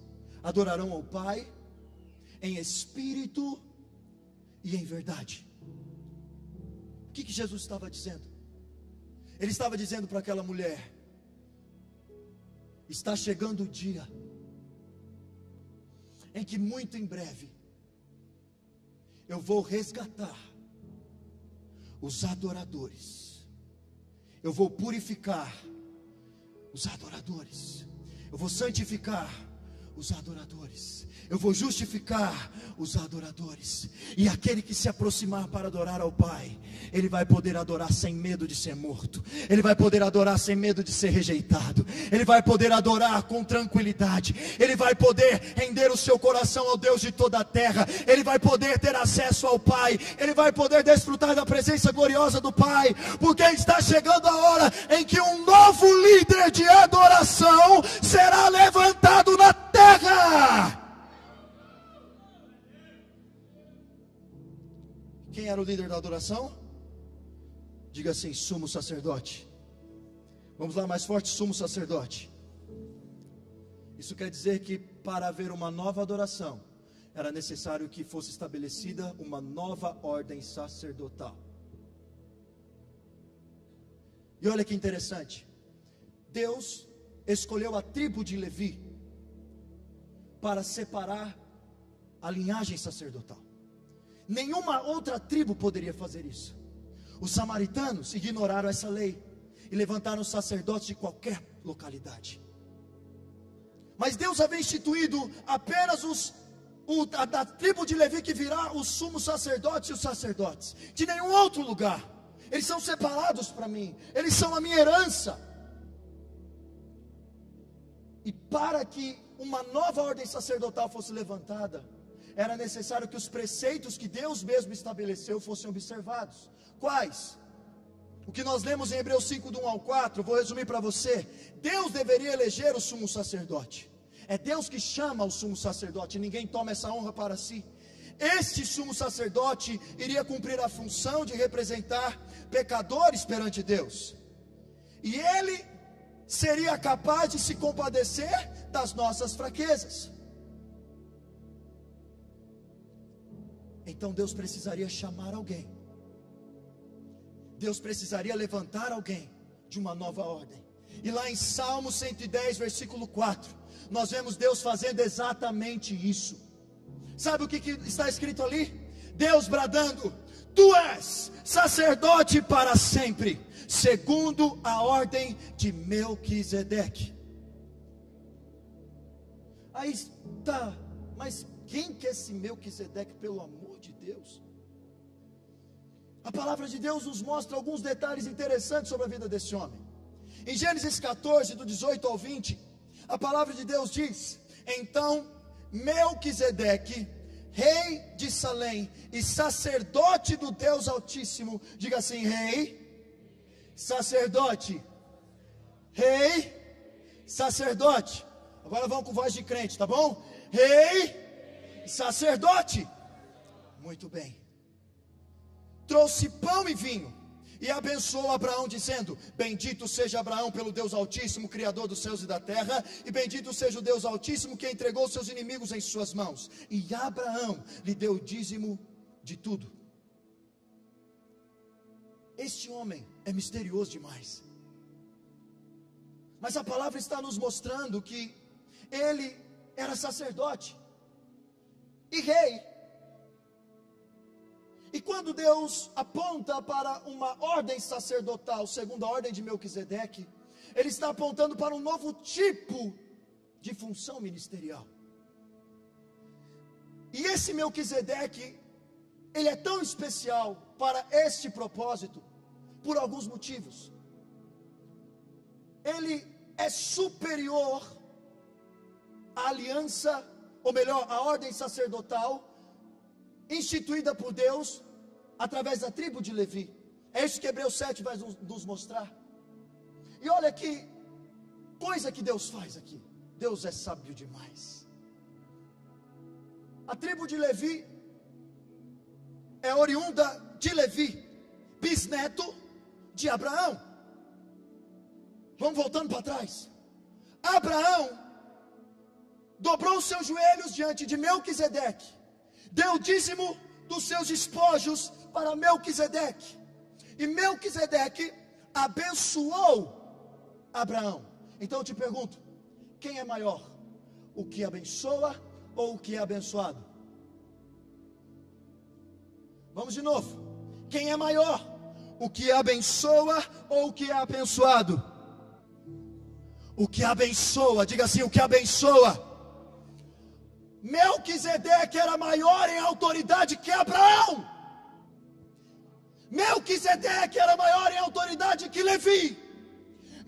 [SPEAKER 1] adorarão ao Pai em espírito e em verdade. O que Jesus estava dizendo? Ele estava dizendo para aquela mulher: está chegando o dia em que muito em breve eu vou resgatar os adoradores. Eu vou purificar os adoradores. Eu vou santificar os adoradores. Eu vou justificar os adoradores. E aquele que se aproximar para adorar ao Pai, ele vai poder adorar sem medo de ser morto. Ele vai poder adorar sem medo de ser rejeitado. Ele vai poder adorar com tranquilidade. Ele vai poder render o seu coração ao Deus de toda a terra. Ele vai poder ter acesso ao Pai. Ele vai poder desfrutar da presença gloriosa do Pai. Porque está chegando a hora em que um novo líder de adoração será levantado na terra. Quem era o líder da adoração? Diga assim: sumo sacerdote. Vamos lá, mais forte: sumo sacerdote. Isso quer dizer que para haver uma nova adoração, era necessário que fosse estabelecida uma nova ordem sacerdotal. E olha que interessante, Deus escolheu a tribo de Levi para separar a linhagem sacerdotal. Nenhuma outra tribo poderia fazer isso. Os samaritanos ignoraram essa lei e levantaram sacerdotes de qualquer localidade. Mas Deus havia instituído apenas da tribo de Levi, que virá os sumos sacerdotes e os sacerdotes. De nenhum outro lugar. Eles são separados para mim. Eles são a minha herança. E para que uma nova ordem sacerdotal fosse levantada, era necessário que os preceitos que Deus mesmo estabeleceu fossem observados. Quais? O que nós lemos em Hebreus 5, do 1 ao 4, vou resumir para você. Deus deveria eleger o sumo sacerdote. É Deus que chama o sumo sacerdote, ninguém toma essa honra para si. Este sumo sacerdote iria cumprir a função de representar pecadores perante Deus. E ele seria capaz de se compadecer das nossas fraquezas. Então Deus precisaria chamar alguém. Deus precisaria levantar alguém de uma nova ordem. E lá em Salmo 110, versículo 4, nós vemos Deus fazendo exatamente isso. Sabe o que está escrito ali? Deus bradando: tu és sacerdote para sempre, segundo a ordem de Melquisedeque. Aí está, mas quem que é esse Melquisedeque, pelo amor de Deus? A palavra de Deus nos mostra alguns detalhes interessantes sobre a vida desse homem. Em Gênesis 14, do 18 ao 20, a palavra de Deus diz: então Melquisedeque, rei de Salém e sacerdote do Deus Altíssimo, diga assim: rei, sacerdote, rei, sacerdote. Agora vamos com voz de crente, tá bom? Rei, sacerdote. Muito bem. Trouxe pão e vinho e abençoou Abraão, dizendo: bendito seja Abraão pelo Deus Altíssimo, Criador dos céus e da terra, e bendito seja o Deus Altíssimo, que entregou seus inimigos em suas mãos. E Abraão lhe deu o dízimo de tudo. Este homem é misterioso demais, mas a palavra está nos mostrando que ele era sacerdote e rei. E quando Deus aponta para uma ordem sacerdotal, segundo a ordem de Melquisedeque, Ele está apontando para um novo tipo de função ministerial. E esse Melquisedeque, ele é tão especial para este propósito, por alguns motivos. Ele é superior à aliança, ou melhor, à ordem sacerdotal, instituída por Deus através da tribo de Levi. É isso que Hebreus 7 vai nos mostrar. E olha que coisa que Deus faz aqui. Deus é sábio demais. A tribo de Levi é oriunda de Levi, bisneto de Abraão. Vamos voltando para trás. Abraão dobrou os seus joelhos diante de Melquisedeque, deu o dízimo dos seus despojos para Melquisedeque, e Melquisedeque abençoou Abraão. Então eu te pergunto, quem é maior? O que abençoa ou o que é abençoado? Vamos de novo. Quem é maior? o que abençoa ou o que é abençoado? O que abençoa, diga assim, o que abençoa. Melquisedeque era maior em autoridade que Abraão. Melquisedeque era maior em autoridade que Levi.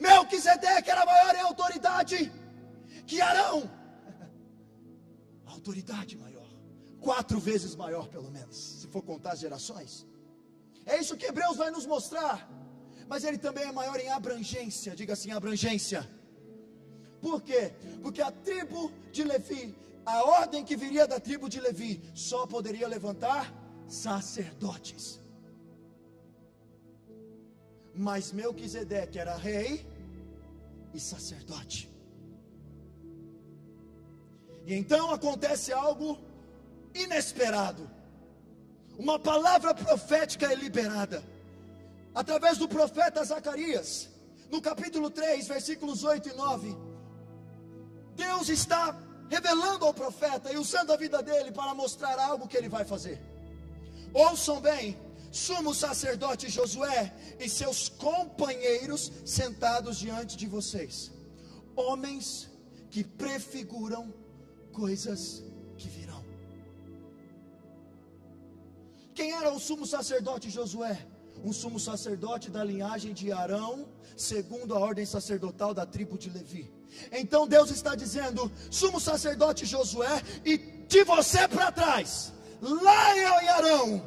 [SPEAKER 1] Melquisedeque era maior em autoridade que Arão. Autoridade maior, 4 vezes maior pelo menos, se for contar as gerações. É isso que Hebreus vai nos mostrar. Mas ele também é maior em abrangência, diga assim, abrangência. Por quê? Porque a tribo de Levi, a ordem que viria da tribo de Levi, só poderia levantar sacerdotes. Mas Melquisedeque era rei e sacerdote. E então acontece algo inesperado. Uma palavra profética é liberada através do profeta Zacarias. No capítulo 3, versículos 8 e 9, Deus está revelando ao profeta e usando a vida dele para mostrar algo que ele vai fazer. Ouçam bem: sumo sacerdote Josué e seus companheiros sentados diante de vocês, homens que prefiguram coisas que virão. Quem era o sumo sacerdote Josué? Um sumo sacerdote da linhagem de Arão, segundo a ordem sacerdotal da tribo de Levi. Então Deus está dizendo: sumo sacerdote Josué, e de você para trás, lá em Arão,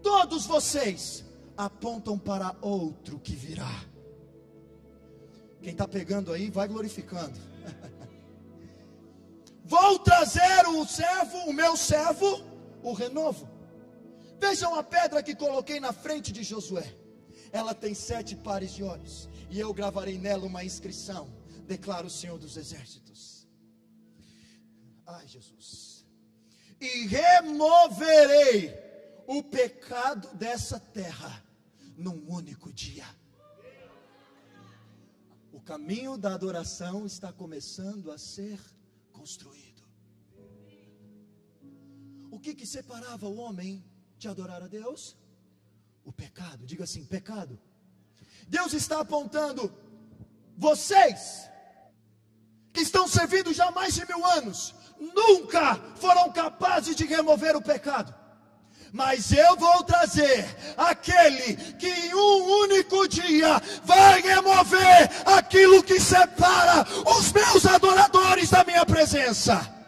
[SPEAKER 1] todos vocês apontam para outro que virá. Quem está pegando aí, vai glorificando. Vou trazer o meu servo, o renovo. Vejam a pedra que coloquei na frente de Josué. Ela tem 7 pares de olhos, e eu gravarei nela uma inscrição, declara o Senhor dos Exércitos. Ai, Jesus. E removerei o pecado dessa terra num único dia. O caminho da adoração está começando a ser construído. O que separava o homem de adorar a Deus? O pecado. Diga assim, pecado. Deus está apontando: vocês que estão servindo já há mais de 1000 anos, nunca foram capazes de remover o pecado. Mas eu vou trazer aquele que em um único dia vai remover aquilo que separa os meus adoradores da minha presença.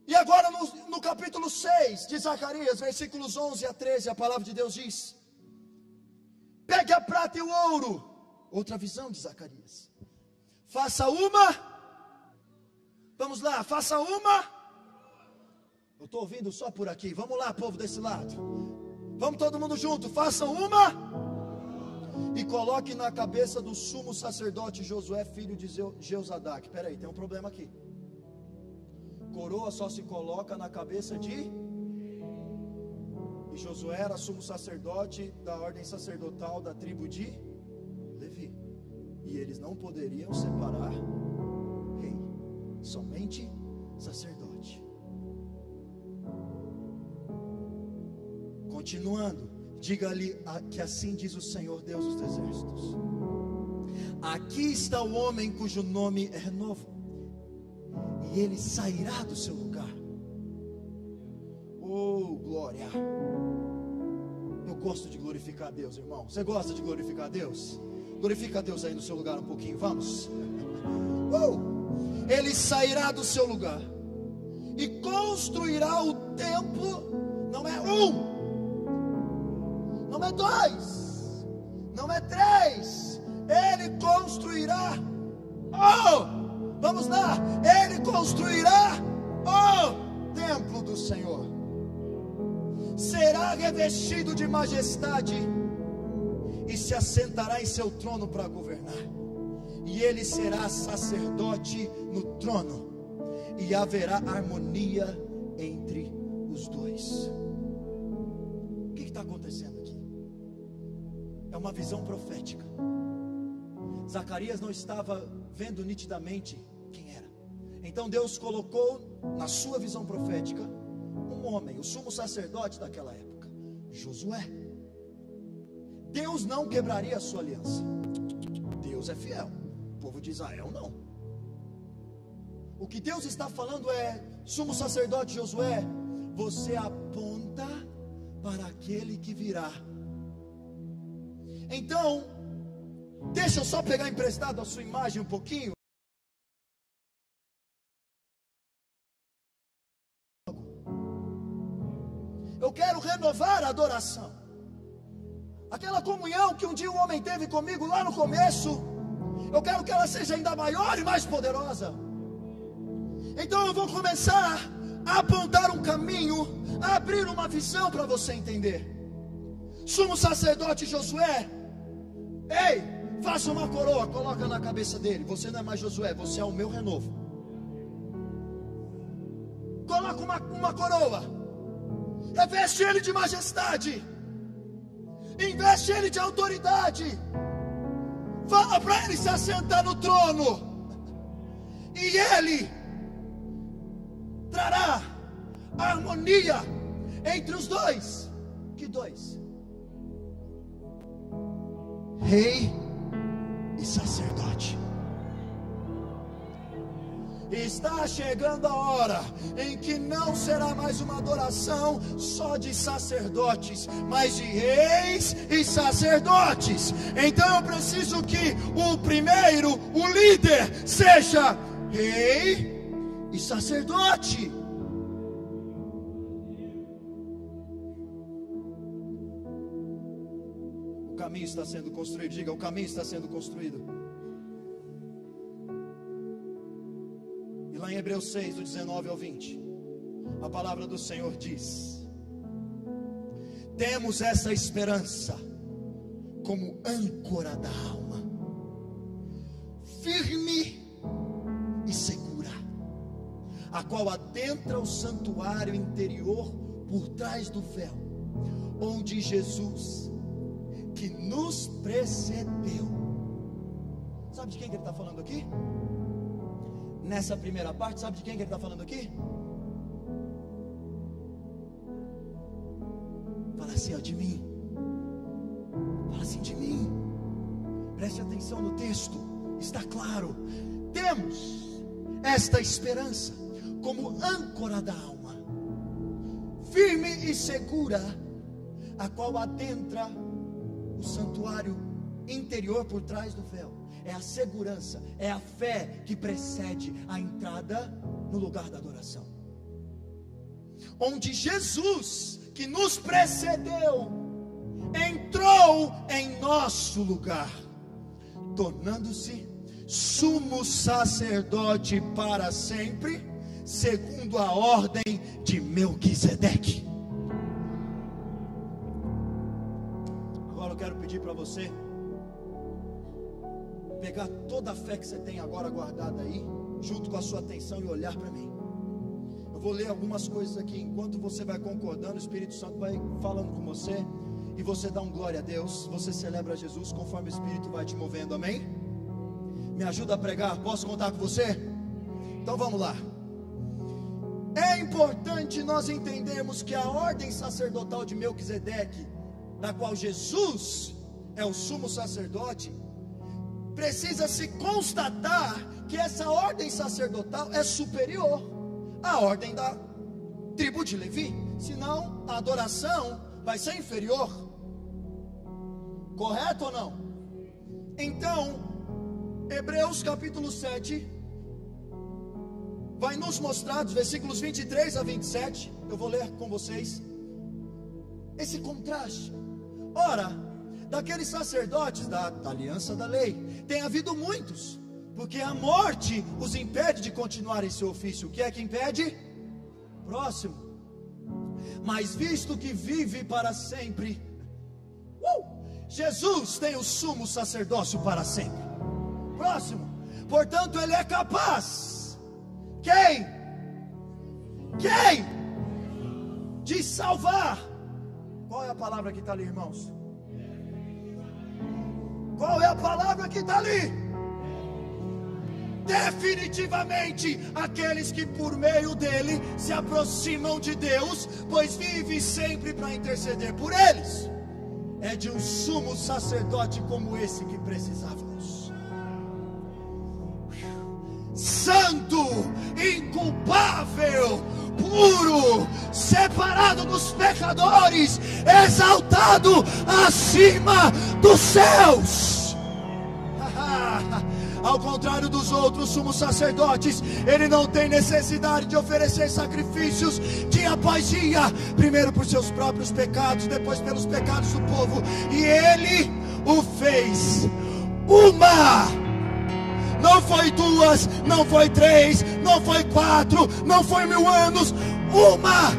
[SPEAKER 1] E agora no capítulo 6 de Zacarias, versículos 11 a 13, a palavra de Deus diz: pegue a prata e o ouro. Outra visão de Zacarias. Faça uma. Vamos lá, faça uma. Eu estou ouvindo só por aqui. Vamos lá, povo desse lado. Vamos todo mundo junto. Façam uma. E coloque na cabeça do sumo sacerdote Josué, filho de Jeozadak. Espera aí, tem um problema aqui. Coroa só se coloca na cabeça de... E Josué era sumo sacerdote da ordem sacerdotal da tribo de Levi. E eles não poderiam separar rei, somente sacerdote. Continuando, diga-lhe que assim diz o Senhor Deus dos Exércitos: aqui está o homem cujo nome é Renovo, e ele sairá do seu lugar. Oh, glória! Eu gosto de glorificar a Deus, irmão. Você gosta de glorificar a Deus? Glorifica a Deus aí no seu lugar um pouquinho, vamos. Ele sairá do seu lugar e construirá o templo. Não é 1, não é 2, não é 3. Ele construirá. Vamos lá. Ele construirá o templo do Senhor. Será revestido de majestade e se assentará em seu trono para governar. E ele será sacerdote no trono, e haverá harmonia entre os dois. O que está acontecendo aqui? É uma visão profética. Zacarias não estava vendo nitidamente quem era. Então Deus colocou na sua visão profética, um homem, o sumo sacerdote daquela época, Josué. Deus não quebraria a sua aliança. Deus é fiel. O povo de Israel não. O que Deus está falando é: sumo sacerdote Josué, você aponta para aquele que virá. Então, deixa eu só pegar emprestado a sua imagem um pouquinho. Eu quero renovar a adoração. Aquela comunhão que um dia um homem teve comigo lá no começo, eu quero que ela seja ainda maior e mais poderosa. Então eu vou começar a apontar um caminho, a abrir uma visão para você entender. Sumo sacerdote Josué, ei, faça uma coroa, coloca na cabeça dele. Você não é mais Josué, você é o meu renovo. Coloca uma coroa, reveste ele de majestade, investe ele de autoridade, fala para ele se assentar no trono, e ele trará harmonia entre os dois. Que dois? Rei e sacerdote. Está chegando a hora em que não será mais uma adoração só de sacerdotes, mas de reis e sacerdotes. Então eu preciso que o primeiro, o líder, seja rei e sacerdote. O caminho está sendo construído. Diga: o caminho está sendo construído. E lá em Hebreus 6, do 19 ao 20, a palavra do Senhor diz: temos essa esperança como âncora da alma, firme e segura, a qual adentra o santuário interior por trás do véu, onde Jesus, que nos precedeu. Sabe de quem que ele está falando aqui? Nessa primeira parte, sabe de quem que ele está falando aqui? Fala assim, ó, de mim. Fala assim, de mim. Preste atenção no texto, está claro. Temos esta esperança como âncora da alma, firme e segura, a qual adentra o santuário interior por trás do véu. É a segurança, é a fé que precede a entrada no lugar da adoração, onde Jesus, que nos precedeu, entrou em nosso lugar, tornando-se sumo sacerdote para sempre, segundo a ordem de Melquisedeque. Agora eu quero pedir para você pegar toda a fé que você tem agora guardada aí, junto com a sua atenção, e olhar para mim. Eu vou ler algumas coisas aqui, enquanto você vai concordando, o Espírito Santo vai falando com você, e você dá um glória a Deus, você celebra Jesus conforme o Espírito vai te movendo, amém? Me ajuda a pregar, posso contar com você? Então vamos lá. É importante nós entendermos que a ordem sacerdotal de Melquisedeque, na qual Jesus é o sumo sacerdote, precisa se constatar que essa ordem sacerdotal é superior à ordem da tribo de Levi, senão a adoração vai ser inferior. Correto ou não? Então, Hebreus capítulo 7 vai nos mostrar, dos versículos 23 a 27, eu vou ler com vocês esse contraste. Ora, daqueles sacerdotes da aliança da lei, tem havido muitos, porque a morte os impede de continuar em seu ofício. O que é que impede? Próximo. Mas visto que vive para sempre, Jesus tem o sumo sacerdócio para sempre. Próximo. Portanto, ele é capaz. Quem? De salvar. Qual é a palavra que está ali, irmãos? Qual é a palavra que está ali? definitivamente aqueles que por meio dele se aproximam de Deus, pois vive sempre para interceder por eles. É de um sumo sacerdote como esse que precisávamos. Santo, inculpável, puro, separado dos pecadores, exaltado acima dos céus. Ao contrário dos outros sumos sacerdotes, ele não tem necessidade de oferecer sacrifícios dia após dia, primeiro por seus próprios pecados, depois pelos pecados do povo, e ele o fez uma. Não foi duas, não foi três, não foi 4, não foi 1000 anos, uma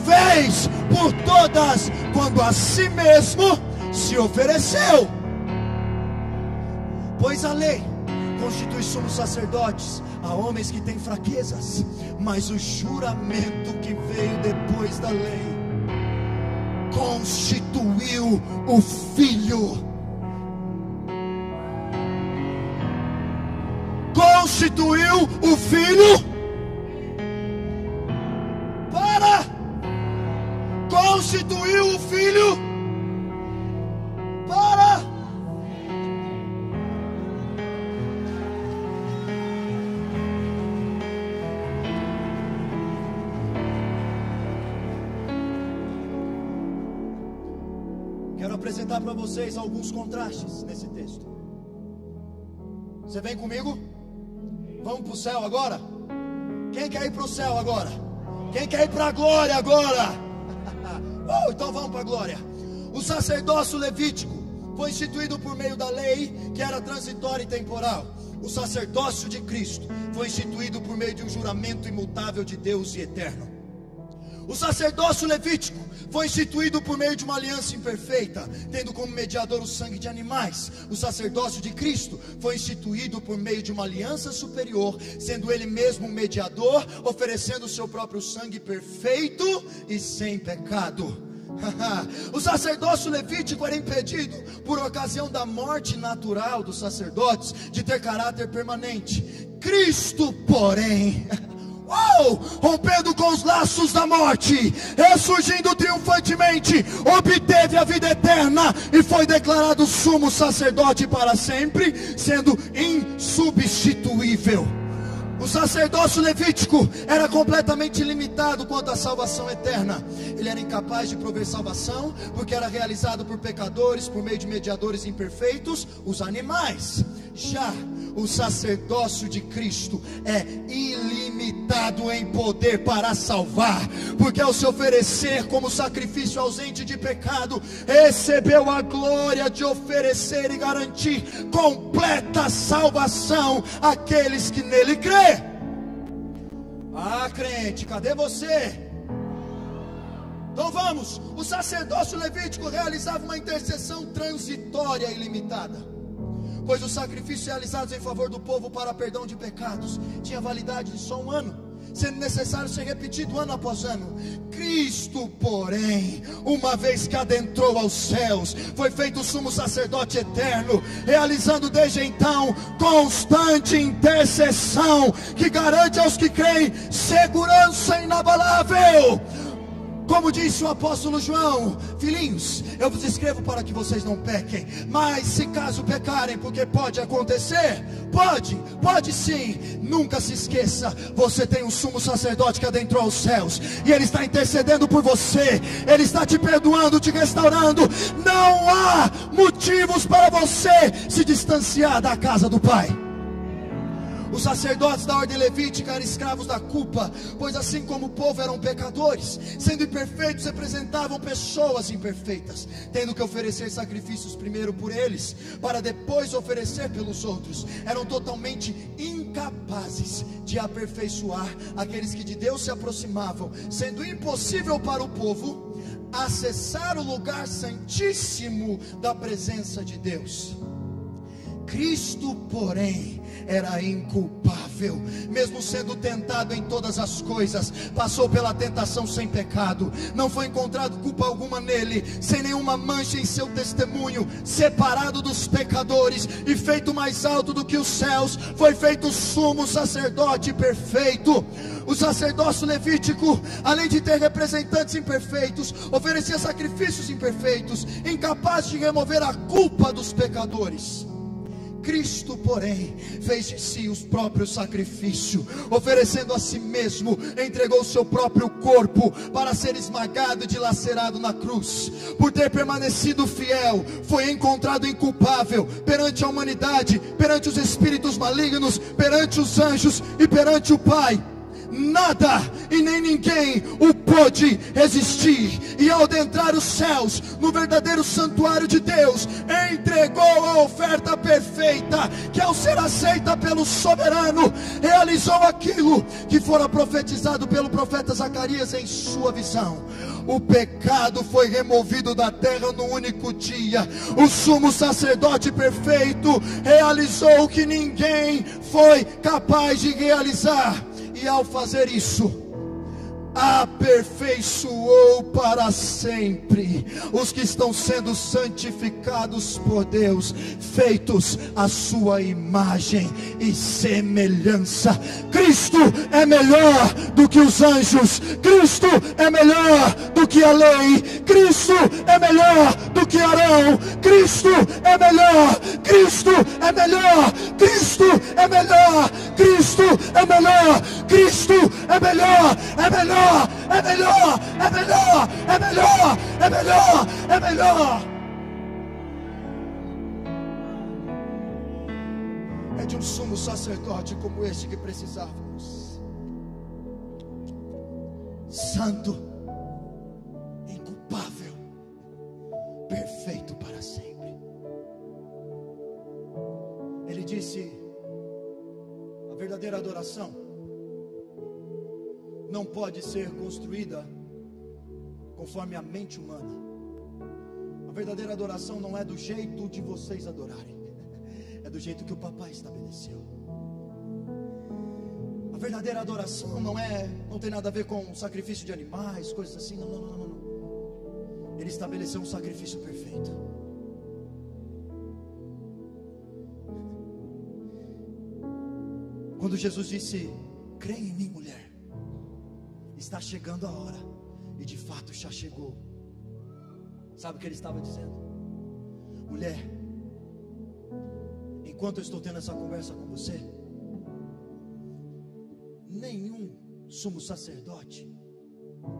[SPEAKER 1] vez por todas, quando a si mesmo se ofereceu. Pois a lei constitui sumos sacerdotes a homens que têm fraquezas, mas o juramento que veio depois da lei constituiu o Filho. Constituiu o Filho para constituiu o Filho para quero apresentar para vocês alguns contrastes nesse texto. Você vem comigo? Vamos para o céu agora? Quem quer ir para o céu agora? Quem quer ir para a glória agora? Então vamos para a glória. O sacerdócio levítico foi instituído por meio da lei, que era transitória e temporal. O sacerdócio de Cristo foi instituído por meio de um juramento imutável de Deus e eterno. O sacerdócio levítico foi instituído por meio de uma aliança imperfeita, tendo como mediador o sangue de animais. O sacerdócio de Cristo foi instituído por meio de uma aliança superior, sendo ele mesmo um mediador, oferecendo o seu próprio sangue perfeito e sem pecado. O sacerdócio levítico era impedido por ocasião da morte natural dos sacerdotes de ter caráter permanente. Cristo, porém, rompendo com os laços da morte, ressurgindo triunfantemente, obteve a vida eterna e foi declarado sumo sacerdote para sempre, sendo insubstituível. O sacerdócio levítico era completamente limitado quanto à salvação eterna. Ele era incapaz de prover salvação, porque era realizado por pecadores, por meio de mediadores imperfeitos, os animais. Já o sacerdócio de Cristo é ilimitado em poder para salvar, porque ao se oferecer como sacrifício ausente de pecado, recebeu a glória de oferecer e garantir completa salvação àqueles que nele crê. Crente, cadê você? Então vamos. O sacerdócio levítico realizava uma intercessão transitória e limitada, pois os sacrifícios realizados em favor do povo para perdão de pecados tinha validade de só 1 ano, sendo necessário ser repetido ano após ano. Cristo, porém, uma vez que adentrou aos céus, foi feito sumo sacerdote eterno, realizando desde então constante intercessão, que garante aos que creem segurança inabalável. Como disse o apóstolo João: filhinhos, eu vos escrevo para que vocês não pequem, mas se caso pecarem, porque pode acontecer, pode sim, nunca se esqueça, você tem um sumo sacerdote que adentrou aos céus, e ele está intercedendo por você, ele está te perdoando, te restaurando. Não há motivos para você se distanciar da casa do Pai. Os sacerdotes da ordem levítica eram escravos da culpa, pois assim como o povo eram pecadores, sendo imperfeitos, representavam pessoas imperfeitas, tendo que oferecer sacrifícios primeiro por eles, para depois oferecer pelos outros. Eram totalmente incapazes de aperfeiçoar aqueles que de Deus se aproximavam, sendo impossível para o povo acessar o lugar santíssimo da presença de Deus. Cristo, porém, era inculpável, mesmo sendo tentado em todas as coisas, passou pela tentação sem pecado, não foi encontrado culpa alguma nele, sem nenhuma mancha em seu testemunho, separado dos pecadores e feito mais alto do que os céus, foi feito sumo sacerdote perfeito. O sacerdócio levítico, além de ter representantes imperfeitos, oferecia sacrifícios imperfeitos, incapazes de remover a culpa dos pecadores. Cristo, porém, fez de si o próprio sacrifício, oferecendo a si mesmo, entregou o seu próprio corpo para ser esmagado e dilacerado na cruz. Por ter permanecido fiel, foi encontrado inculpável perante a humanidade, perante os espíritos malignos, perante os anjos e perante o Pai. Nada e nem ninguém o pôde resistir, e ao adentrar os céus, no verdadeiro santuário de Deus, entregou a oferta perfeita, que ao ser aceita pelo soberano, realizou aquilo que fora profetizado pelo profeta Zacarias em sua visão. O pecado foi removido da terra no único dia. O sumo sacerdote perfeito realizou o que ninguém foi capaz de realizar. E ao fazer isso, aperfeiçoou para sempre os que estão sendo santificados por Deus, feitos à sua imagem e semelhança. Cristo é melhor do que os anjos, Cristo é melhor do que a lei, Cristo é melhor do que Arão, Cristo é melhor, Cristo é melhor, Cristo é melhor, Cristo é melhor, Cristo é melhor, é melhor. É melhor, é melhor, é melhor, é melhor, é melhor. É de um sumo sacerdote como este que precisávamos. Santo, inculpável, perfeito para sempre. Ele disse: a verdadeira adoração não pode ser construída conforme a mente humana. A verdadeira adoração não é do jeito de vocês adorarem, é do jeito que o papai estabeleceu. A verdadeira adoração não tem nada a ver com sacrifício de animais, coisas assim. Não. Ele estabeleceu um sacrifício perfeito. Quando Jesus disse: creia em mim, mulher, está chegando a hora, e de fato já chegou. Sabe o que ele estava dizendo? Mulher, enquanto eu estou tendo essa conversa com você, nenhum sumo sacerdote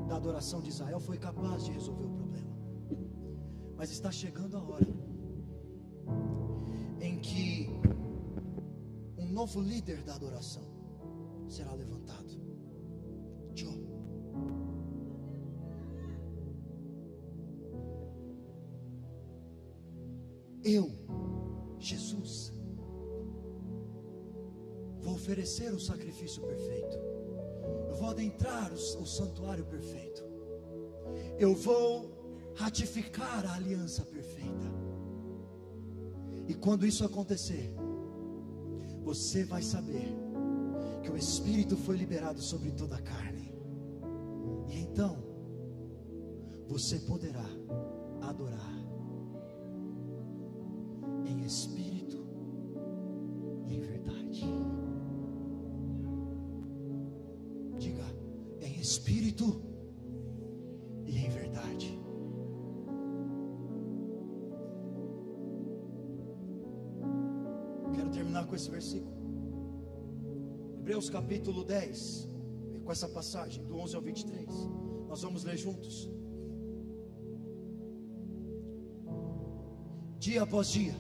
[SPEAKER 1] da adoração de Israel foi capaz de resolver o problema. Mas está chegando a hora em que um novo líder da adoração será levantado. Eu, Jesus, vou oferecer o sacrifício perfeito. Eu vou adentrar o santuário perfeito. Eu vou ratificar a aliança perfeita. E quando isso acontecer, você vai saber que o Espírito foi liberado sobre toda a carne. E então você poderá adorar em espírito e em verdade. Diga: em espírito e em verdade. Quero terminar com esse versículo, Hebreus capítulo 10, com essa passagem do 11 ao 23. Nós vamos ler juntos. Dia após dia,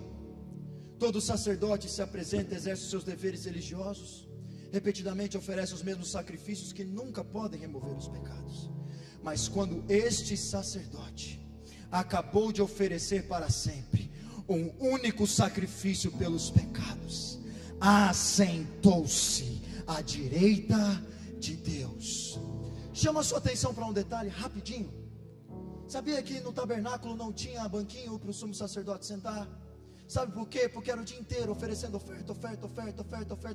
[SPEAKER 1] todo sacerdote se apresenta, exerce os seus deveres religiosos, repetidamente oferece os mesmos sacrifícios que nunca podem remover os pecados. Mas quando este sacerdote acabou de oferecer para sempre um único sacrifício pelos pecados, assentou-se à direita de Deus. Chama a sua atenção para um detalhe rapidinho. Sabia que no tabernáculo não tinha banquinho para o sumo sacerdote sentar? Sabe por quê? Porque era o dia inteiro oferecendo oferta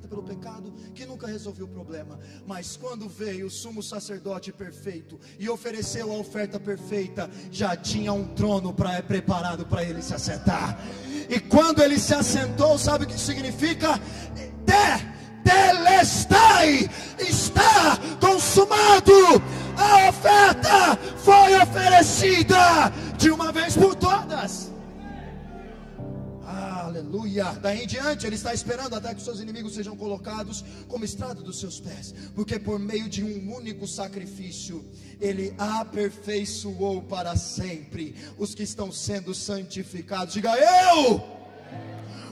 [SPEAKER 1] pelo pecado, que nunca resolveu o problema. Mas quando veio o sumo sacerdote perfeito e ofereceu a oferta perfeita, já tinha um trono preparado para ele se assentar. E quando ele se assentou, sabe o que significa? Telestai, está consumado. A oferta foi oferecida de uma vez por todas. Aleluia. Daí em diante ele está esperando até que os seus inimigos sejam colocados como estrado dos seus pés, porque por meio de um único sacrifício ele aperfeiçoou para sempre os que estão sendo santificados. Diga eu.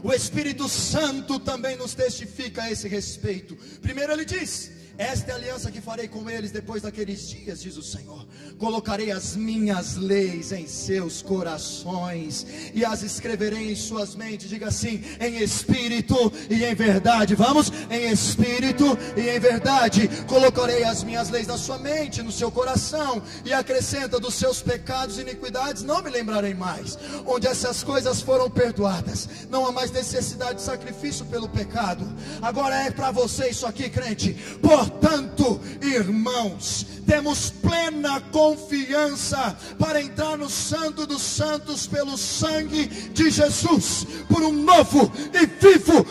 [SPEAKER 1] O Espírito Santo também nos testifica a esse respeito. Primeiro ele diz: esta é a aliança que farei com eles depois daqueles dias, diz o Senhor. Colocarei as minhas leis em seus corações e as escreverei em suas mentes. Diga assim: em espírito e em verdade. Vamos, em espírito e em verdade. Colocarei as minhas leis na sua mente, no seu coração, e acrescenta: dos seus pecados e iniquidades não me lembrarei mais. Onde essas coisas foram perdoadas, não há mais necessidade de sacrifício pelo pecado. Agora é para você isso aqui, crente. Portanto, irmãos, temos plena confiança para entrar no Santo dos Santos pelo sangue de Jesus, por um novo e vivo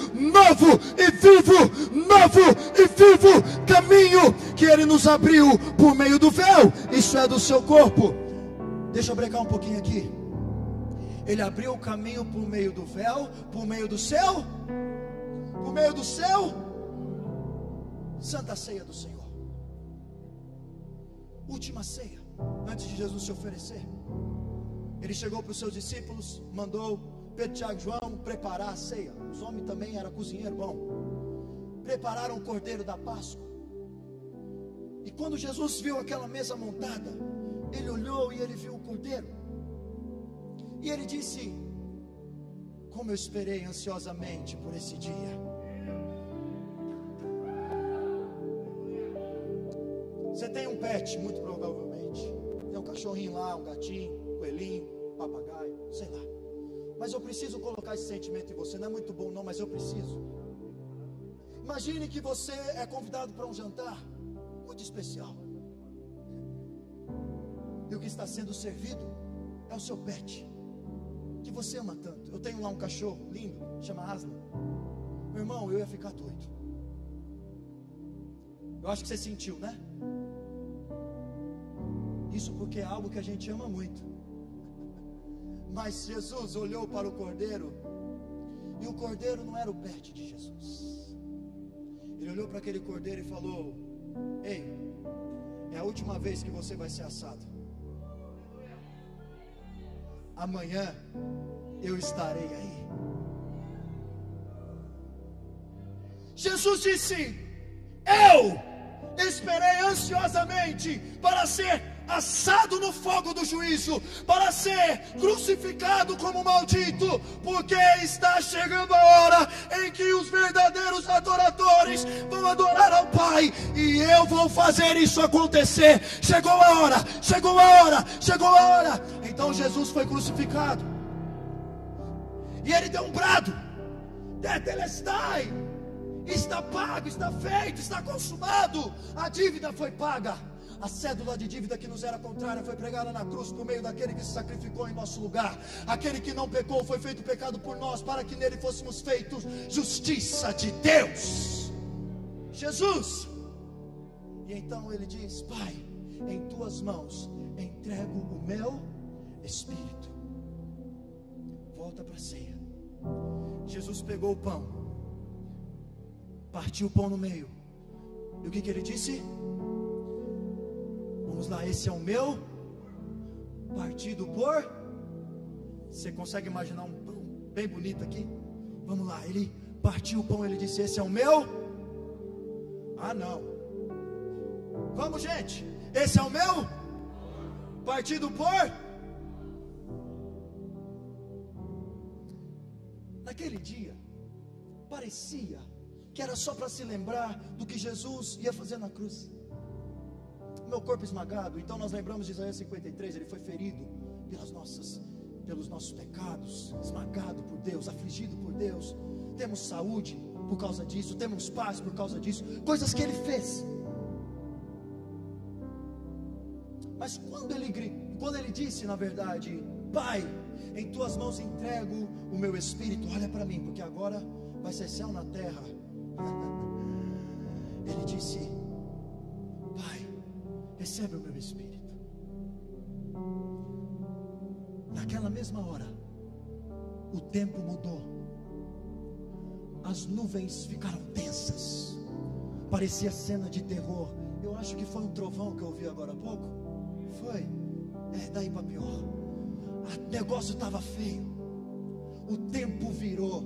[SPEAKER 1] caminho que Ele nos abriu por meio do véu. Isso é do seu corpo. Deixa eu brecar um pouquinho aqui. Ele abriu o caminho por meio do véu, por meio do seu Santa Ceia do Senhor. Última ceia, antes de Jesus se oferecer. Ele chegou para os seus discípulos, mandou Pedro, Tiago e João preparar a ceia. Os homens também eram cozinheiros bom. Prepararam o cordeiro da Páscoa. E quando Jesus viu aquela mesa montada, ele olhou e ele viu o cordeiro. E ele disse: como eu esperei ansiosamente por esse dia. Você tem um pet, muito provavelmente. Tem um cachorrinho lá, um gatinho, um coelhinho, um papagaio, sei lá. Mas eu preciso colocar esse sentimento em você. Não é muito bom não, mas eu preciso. Imagine que você é convidado para um jantar muito especial. E o que está sendo servido é o seu pet, que você ama tanto. Eu tenho lá um cachorro lindo, chama Aslan. Meu irmão, eu ia ficar doido. Eu acho que você sentiu, né? Isso porque é algo que a gente ama muito. Mas Jesus olhou para o cordeiro, e o cordeiro não era o pet de Jesus. Ele olhou para aquele cordeiro e falou: ei, é a última vez que você vai ser assado. Amanhã eu estarei aí. Jesus disse: eu esperei ansiosamente para ser assado no fogo do juízo, para ser crucificado como maldito, porque está chegando a hora em que os verdadeiros adoradores vão adorar ao Pai, e eu vou fazer isso acontecer. Chegou a hora. Então Jesus foi crucificado, e ele deu um brado: Tetelestai, está pago, está feito, está consumado. A dívida foi paga. A cédula de dívida que nos era contrária foi pregada na cruz por meio daquele que se sacrificou em nosso lugar. Aquele que não pecou foi feito pecado por nós, para que nele fôssemos feitos justiça de Deus. Jesus. E então ele diz: Pai, em tuas mãos entrego o meu espírito. Volta para a ceia. Jesus pegou o pão, partiu o pão no meio, e o que ele disse? Vamos lá, esse é o meu partido por... Você consegue imaginar um pão bem bonito aqui? Vamos lá, ele partiu o pão, ele disse: esse é o meu... Ah não, vamos gente, esse é o meu partido por... Naquele dia parecia que era só para se lembrar do que Jesus ia fazer na cruz. Meu corpo esmagado. Então nós lembramos de Isaías 53. Ele foi ferido pelas nossas pelos nossos pecados, esmagado por Deus, afligido por Deus. Temos saúde por causa disso, temos paz por causa disso, coisas que Ele fez. Mas quando Ele disse, na verdade: Pai, em Tuas mãos entrego o meu espírito, olha para mim, porque agora vai ser céu na terra. Ele disse: Pai, recebe o meu espírito. Naquela mesma hora, o tempo mudou, as nuvens ficaram tensas, parecia cena de terror. Eu acho que foi um trovão que eu ouvi agora há pouco. Foi, daí para pior. O negócio estava feio, o tempo virou,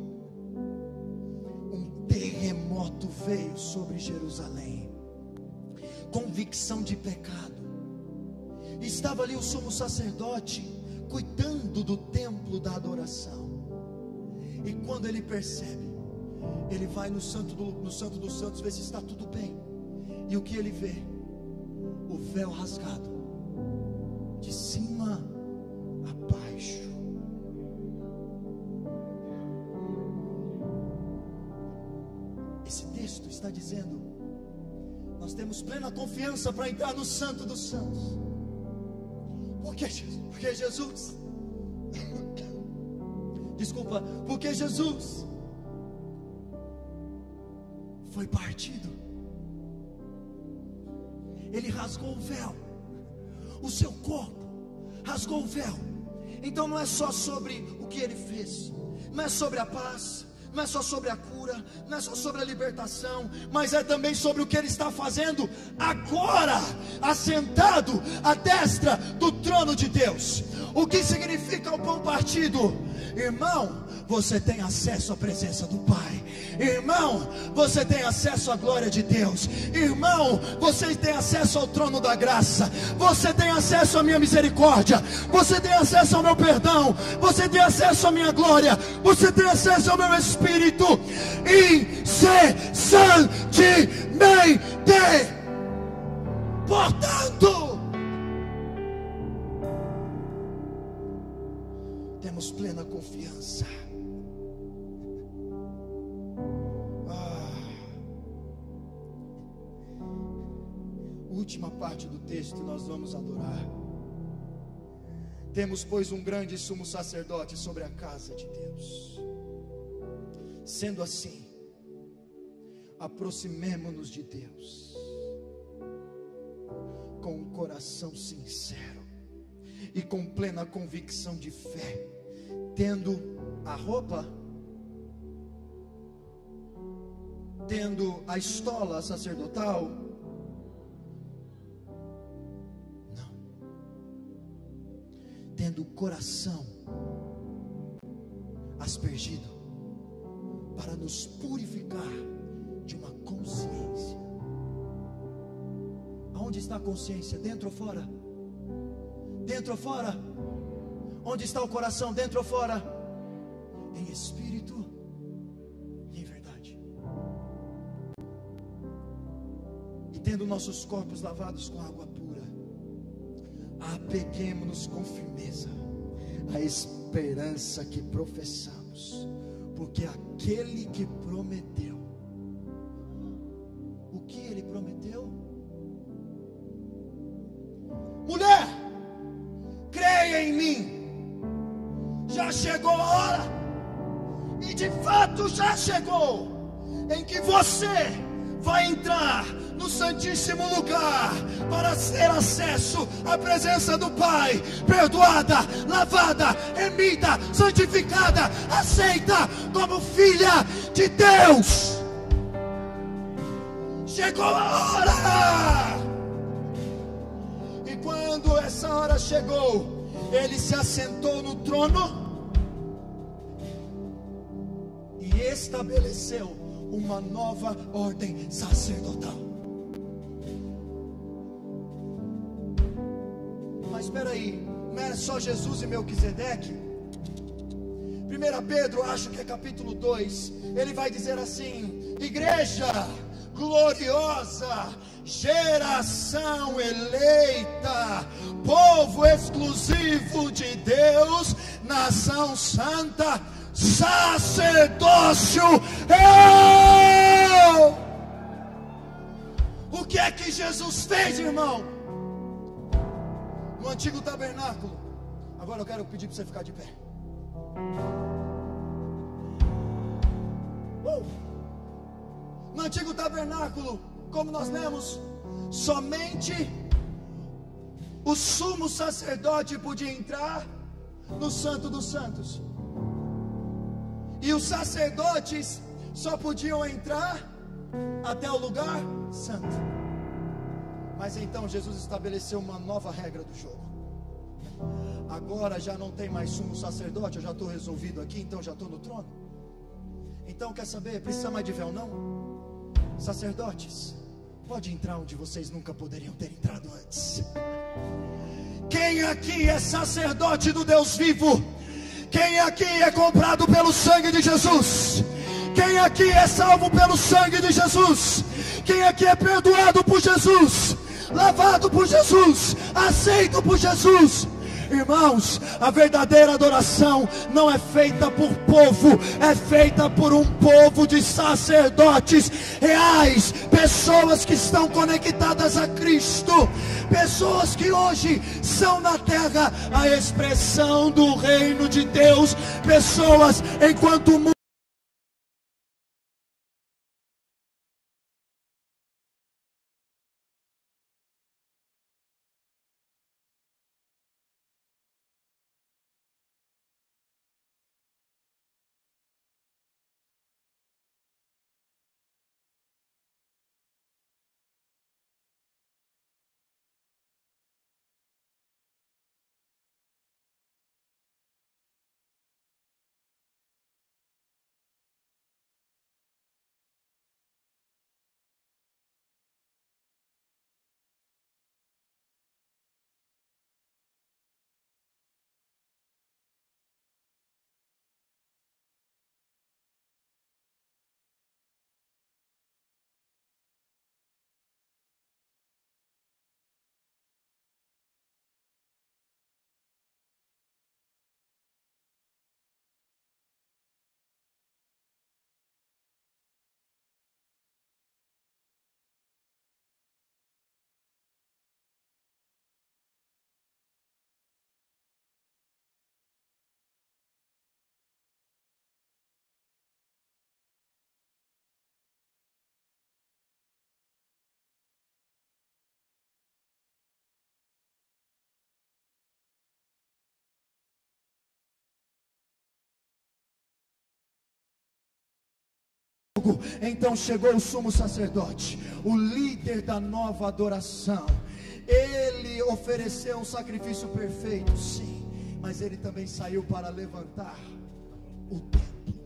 [SPEAKER 1] um terremoto veio sobre Jerusalém, convicção de pecado. Estava ali o sumo sacerdote, cuidando do templo da adoração, e quando ele percebe, ele vai no Santo dos Santos ver se está tudo bem, e o que ele vê? O véu rasgado, de cima a baixo. Esse texto está dizendo: nós temos plena confiança para entrar no Santo dos Santos. Porque Jesus desculpa, porque Jesus foi partido, Ele rasgou o véu, o seu corpo rasgou o véu. Então não é só sobre o que Ele fez, não é sobre a paz, não é só sobre a cura, não é só sobre a libertação, mas é também sobre o que Ele está fazendo agora, assentado à destra do trono de Deus. O que significa o pão partido? Irmão, você tem acesso à presença do Pai. Irmão, você tem acesso à glória de Deus. Irmão, você tem acesso ao trono da graça. Você tem acesso à minha misericórdia. Você tem acesso ao meu perdão. Você tem acesso à minha glória. Você tem acesso ao meu Espírito incessantemente. Portanto, temos plena confiança. Última parte do texto, nós vamos adorar. Temos, pois, um grande sumo sacerdote sobre a casa de Deus. Sendo assim, aproximemo-nos de Deus com um coração sincero e com plena convicção de fé, tendo a roupa, tendo a estola sacerdotal, não, tendo o coração aspergido para nos purificar de uma consciência. Aonde está a consciência? Dentro ou fora? Dentro ou fora? Onde está o coração? Dentro ou fora? Em espírito e em verdade. E tendo nossos corpos lavados com água pura, apeguemo-nos com firmeza à esperança que professamos, porque aquele que prometeu, o que Ele prometeu? Mulher, creia em mim. Já chegou a hora, e de fato já chegou, em que você vai entrar no Santíssimo Lugar para ter acesso à presença do Pai, perdoada, lavada, remida, santificada, aceita como filha de Deus. Chegou a hora. E quando essa hora chegou, Ele se assentou no trono e estabeleceu uma nova ordem sacerdotal. Mas espera aí, não é só Jesus e Melquisedeque? 1 Pedro, acho que é capítulo 2, ele vai dizer assim: igreja gloriosa, geração eleita, povo exclusivo de Deus, nação santa, sacerdócio. O que é que Jesus fez, irmão? No antigo tabernáculo. Agora eu quero pedir para você ficar de pé. No antigo tabernáculo, como nós lemos, somente o sumo sacerdote podia entrar no Santo dos Santos, e os sacerdotes só podiam entrar até o lugar santo. Mas então Jesus estabeleceu uma nova regra do jogo. Agora já não tem mais sumo sacerdote, eu já estou resolvido aqui, então já estou no trono. Então quer saber, precisa mais de véu não? Sacerdotes, pode entrar onde vocês nunca poderiam ter entrado antes. Quem aqui é sacerdote do Deus vivo? Quem aqui é comprado pelo sangue de Jesus? Quem aqui é salvo pelo sangue de Jesus? Quem aqui é perdoado por Jesus? Lavado por Jesus? Aceito por Jesus? Irmãos, a verdadeira adoração não é feita por povo, é feita por um povo de sacerdotes reais, pessoas que estão conectadas a Cristo, pessoas que hoje são na terra a expressão do reino de Deus, pessoas enquanto o mundo então chegou o sumo sacerdote, o líder da nova adoração. Ele ofereceu um sacrifício perfeito, sim, mas ele também saiu para levantar o templo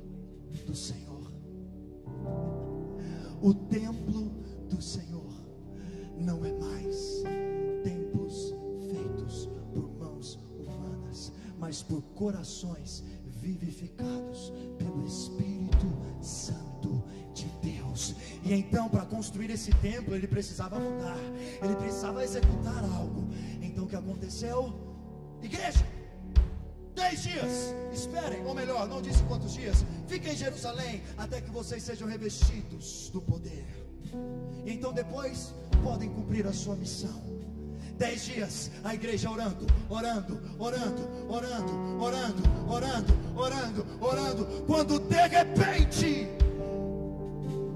[SPEAKER 1] do Senhor. O templo do Senhor não é mais templos feitos por mãos humanas, mas por corações vivificados pelo Espírito Santo de Deus. E então, para construir esse templo, ele precisava mudar, ele precisava executar algo. Então o que aconteceu? Igreja, 10 dias, esperem, ou melhor, não disse quantos dias, fiquem em Jerusalém até que vocês sejam revestidos do poder. Então depois podem cumprir a sua missão. 10 dias, a igreja orando, quando de repente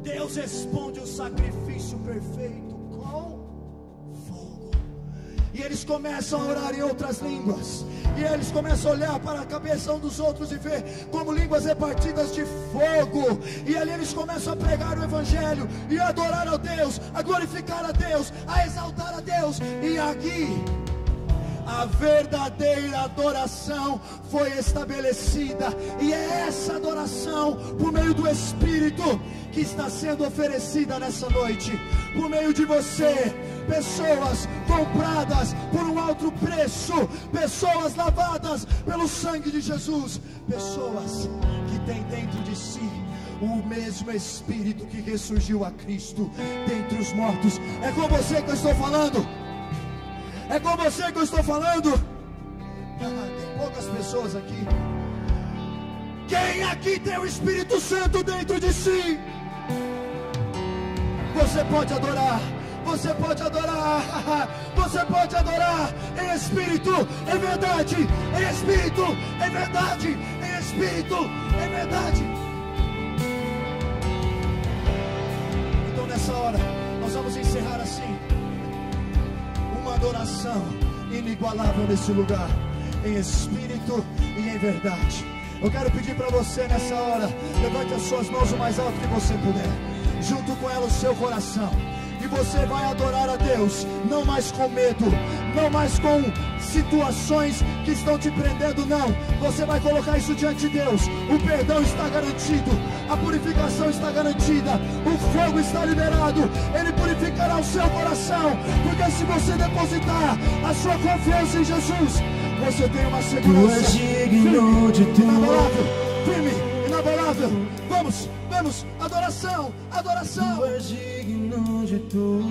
[SPEAKER 1] Deus responde o sacrifício perfeito com fogo. E eles começam a orar em outras línguas, e eles começam a olhar para a cabeça um dos outros e ver como línguas repartidas de fogo. E ali eles começam a pregar o evangelho e a adorar a Deus, a glorificar a Deus, a exaltar a Deus. E aqui a verdadeira adoração foi estabelecida, e é essa adoração por meio do Espírito que está sendo oferecida nessa noite, por meio de você. Pessoas compradas por um alto preço, pessoas lavadas pelo sangue de Jesus, pessoas que têm dentro de si o mesmo Espírito que ressurgiu a Cristo dentre os mortos. É com você que eu estou falando. É com você que eu estou falando. Tem poucas pessoas aqui. Quem aqui tem o Espírito Santo dentro de si? Você pode adorar. Você pode adorar. Você pode adorar em espírito, em verdade. Em espírito, em verdade. Em espírito, em verdade. Então nessa hora nós vamos encerrar assim uma adoração inigualável nesse lugar, em espírito e em verdade. Eu quero pedir para você nessa hora, levante as suas mãos o mais alto que você puder, junto com ela o seu coração, e você vai adorar a Deus, não mais com medo, não mais com situações que estão te prendendo, não. Você vai colocar isso diante de Deus. O perdão está garantido, a purificação está garantida, o fogo está liberado. Ele purificará o seu coração, porque se você depositar a sua confiança em Jesus, você tem uma segurança.
[SPEAKER 2] Tu és digno de tudo,
[SPEAKER 1] inabalável, firme, inabalável. Vamos, vamos, adoração, adoração.
[SPEAKER 2] Tu és digno de tudo,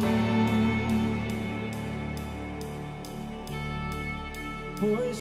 [SPEAKER 2] pois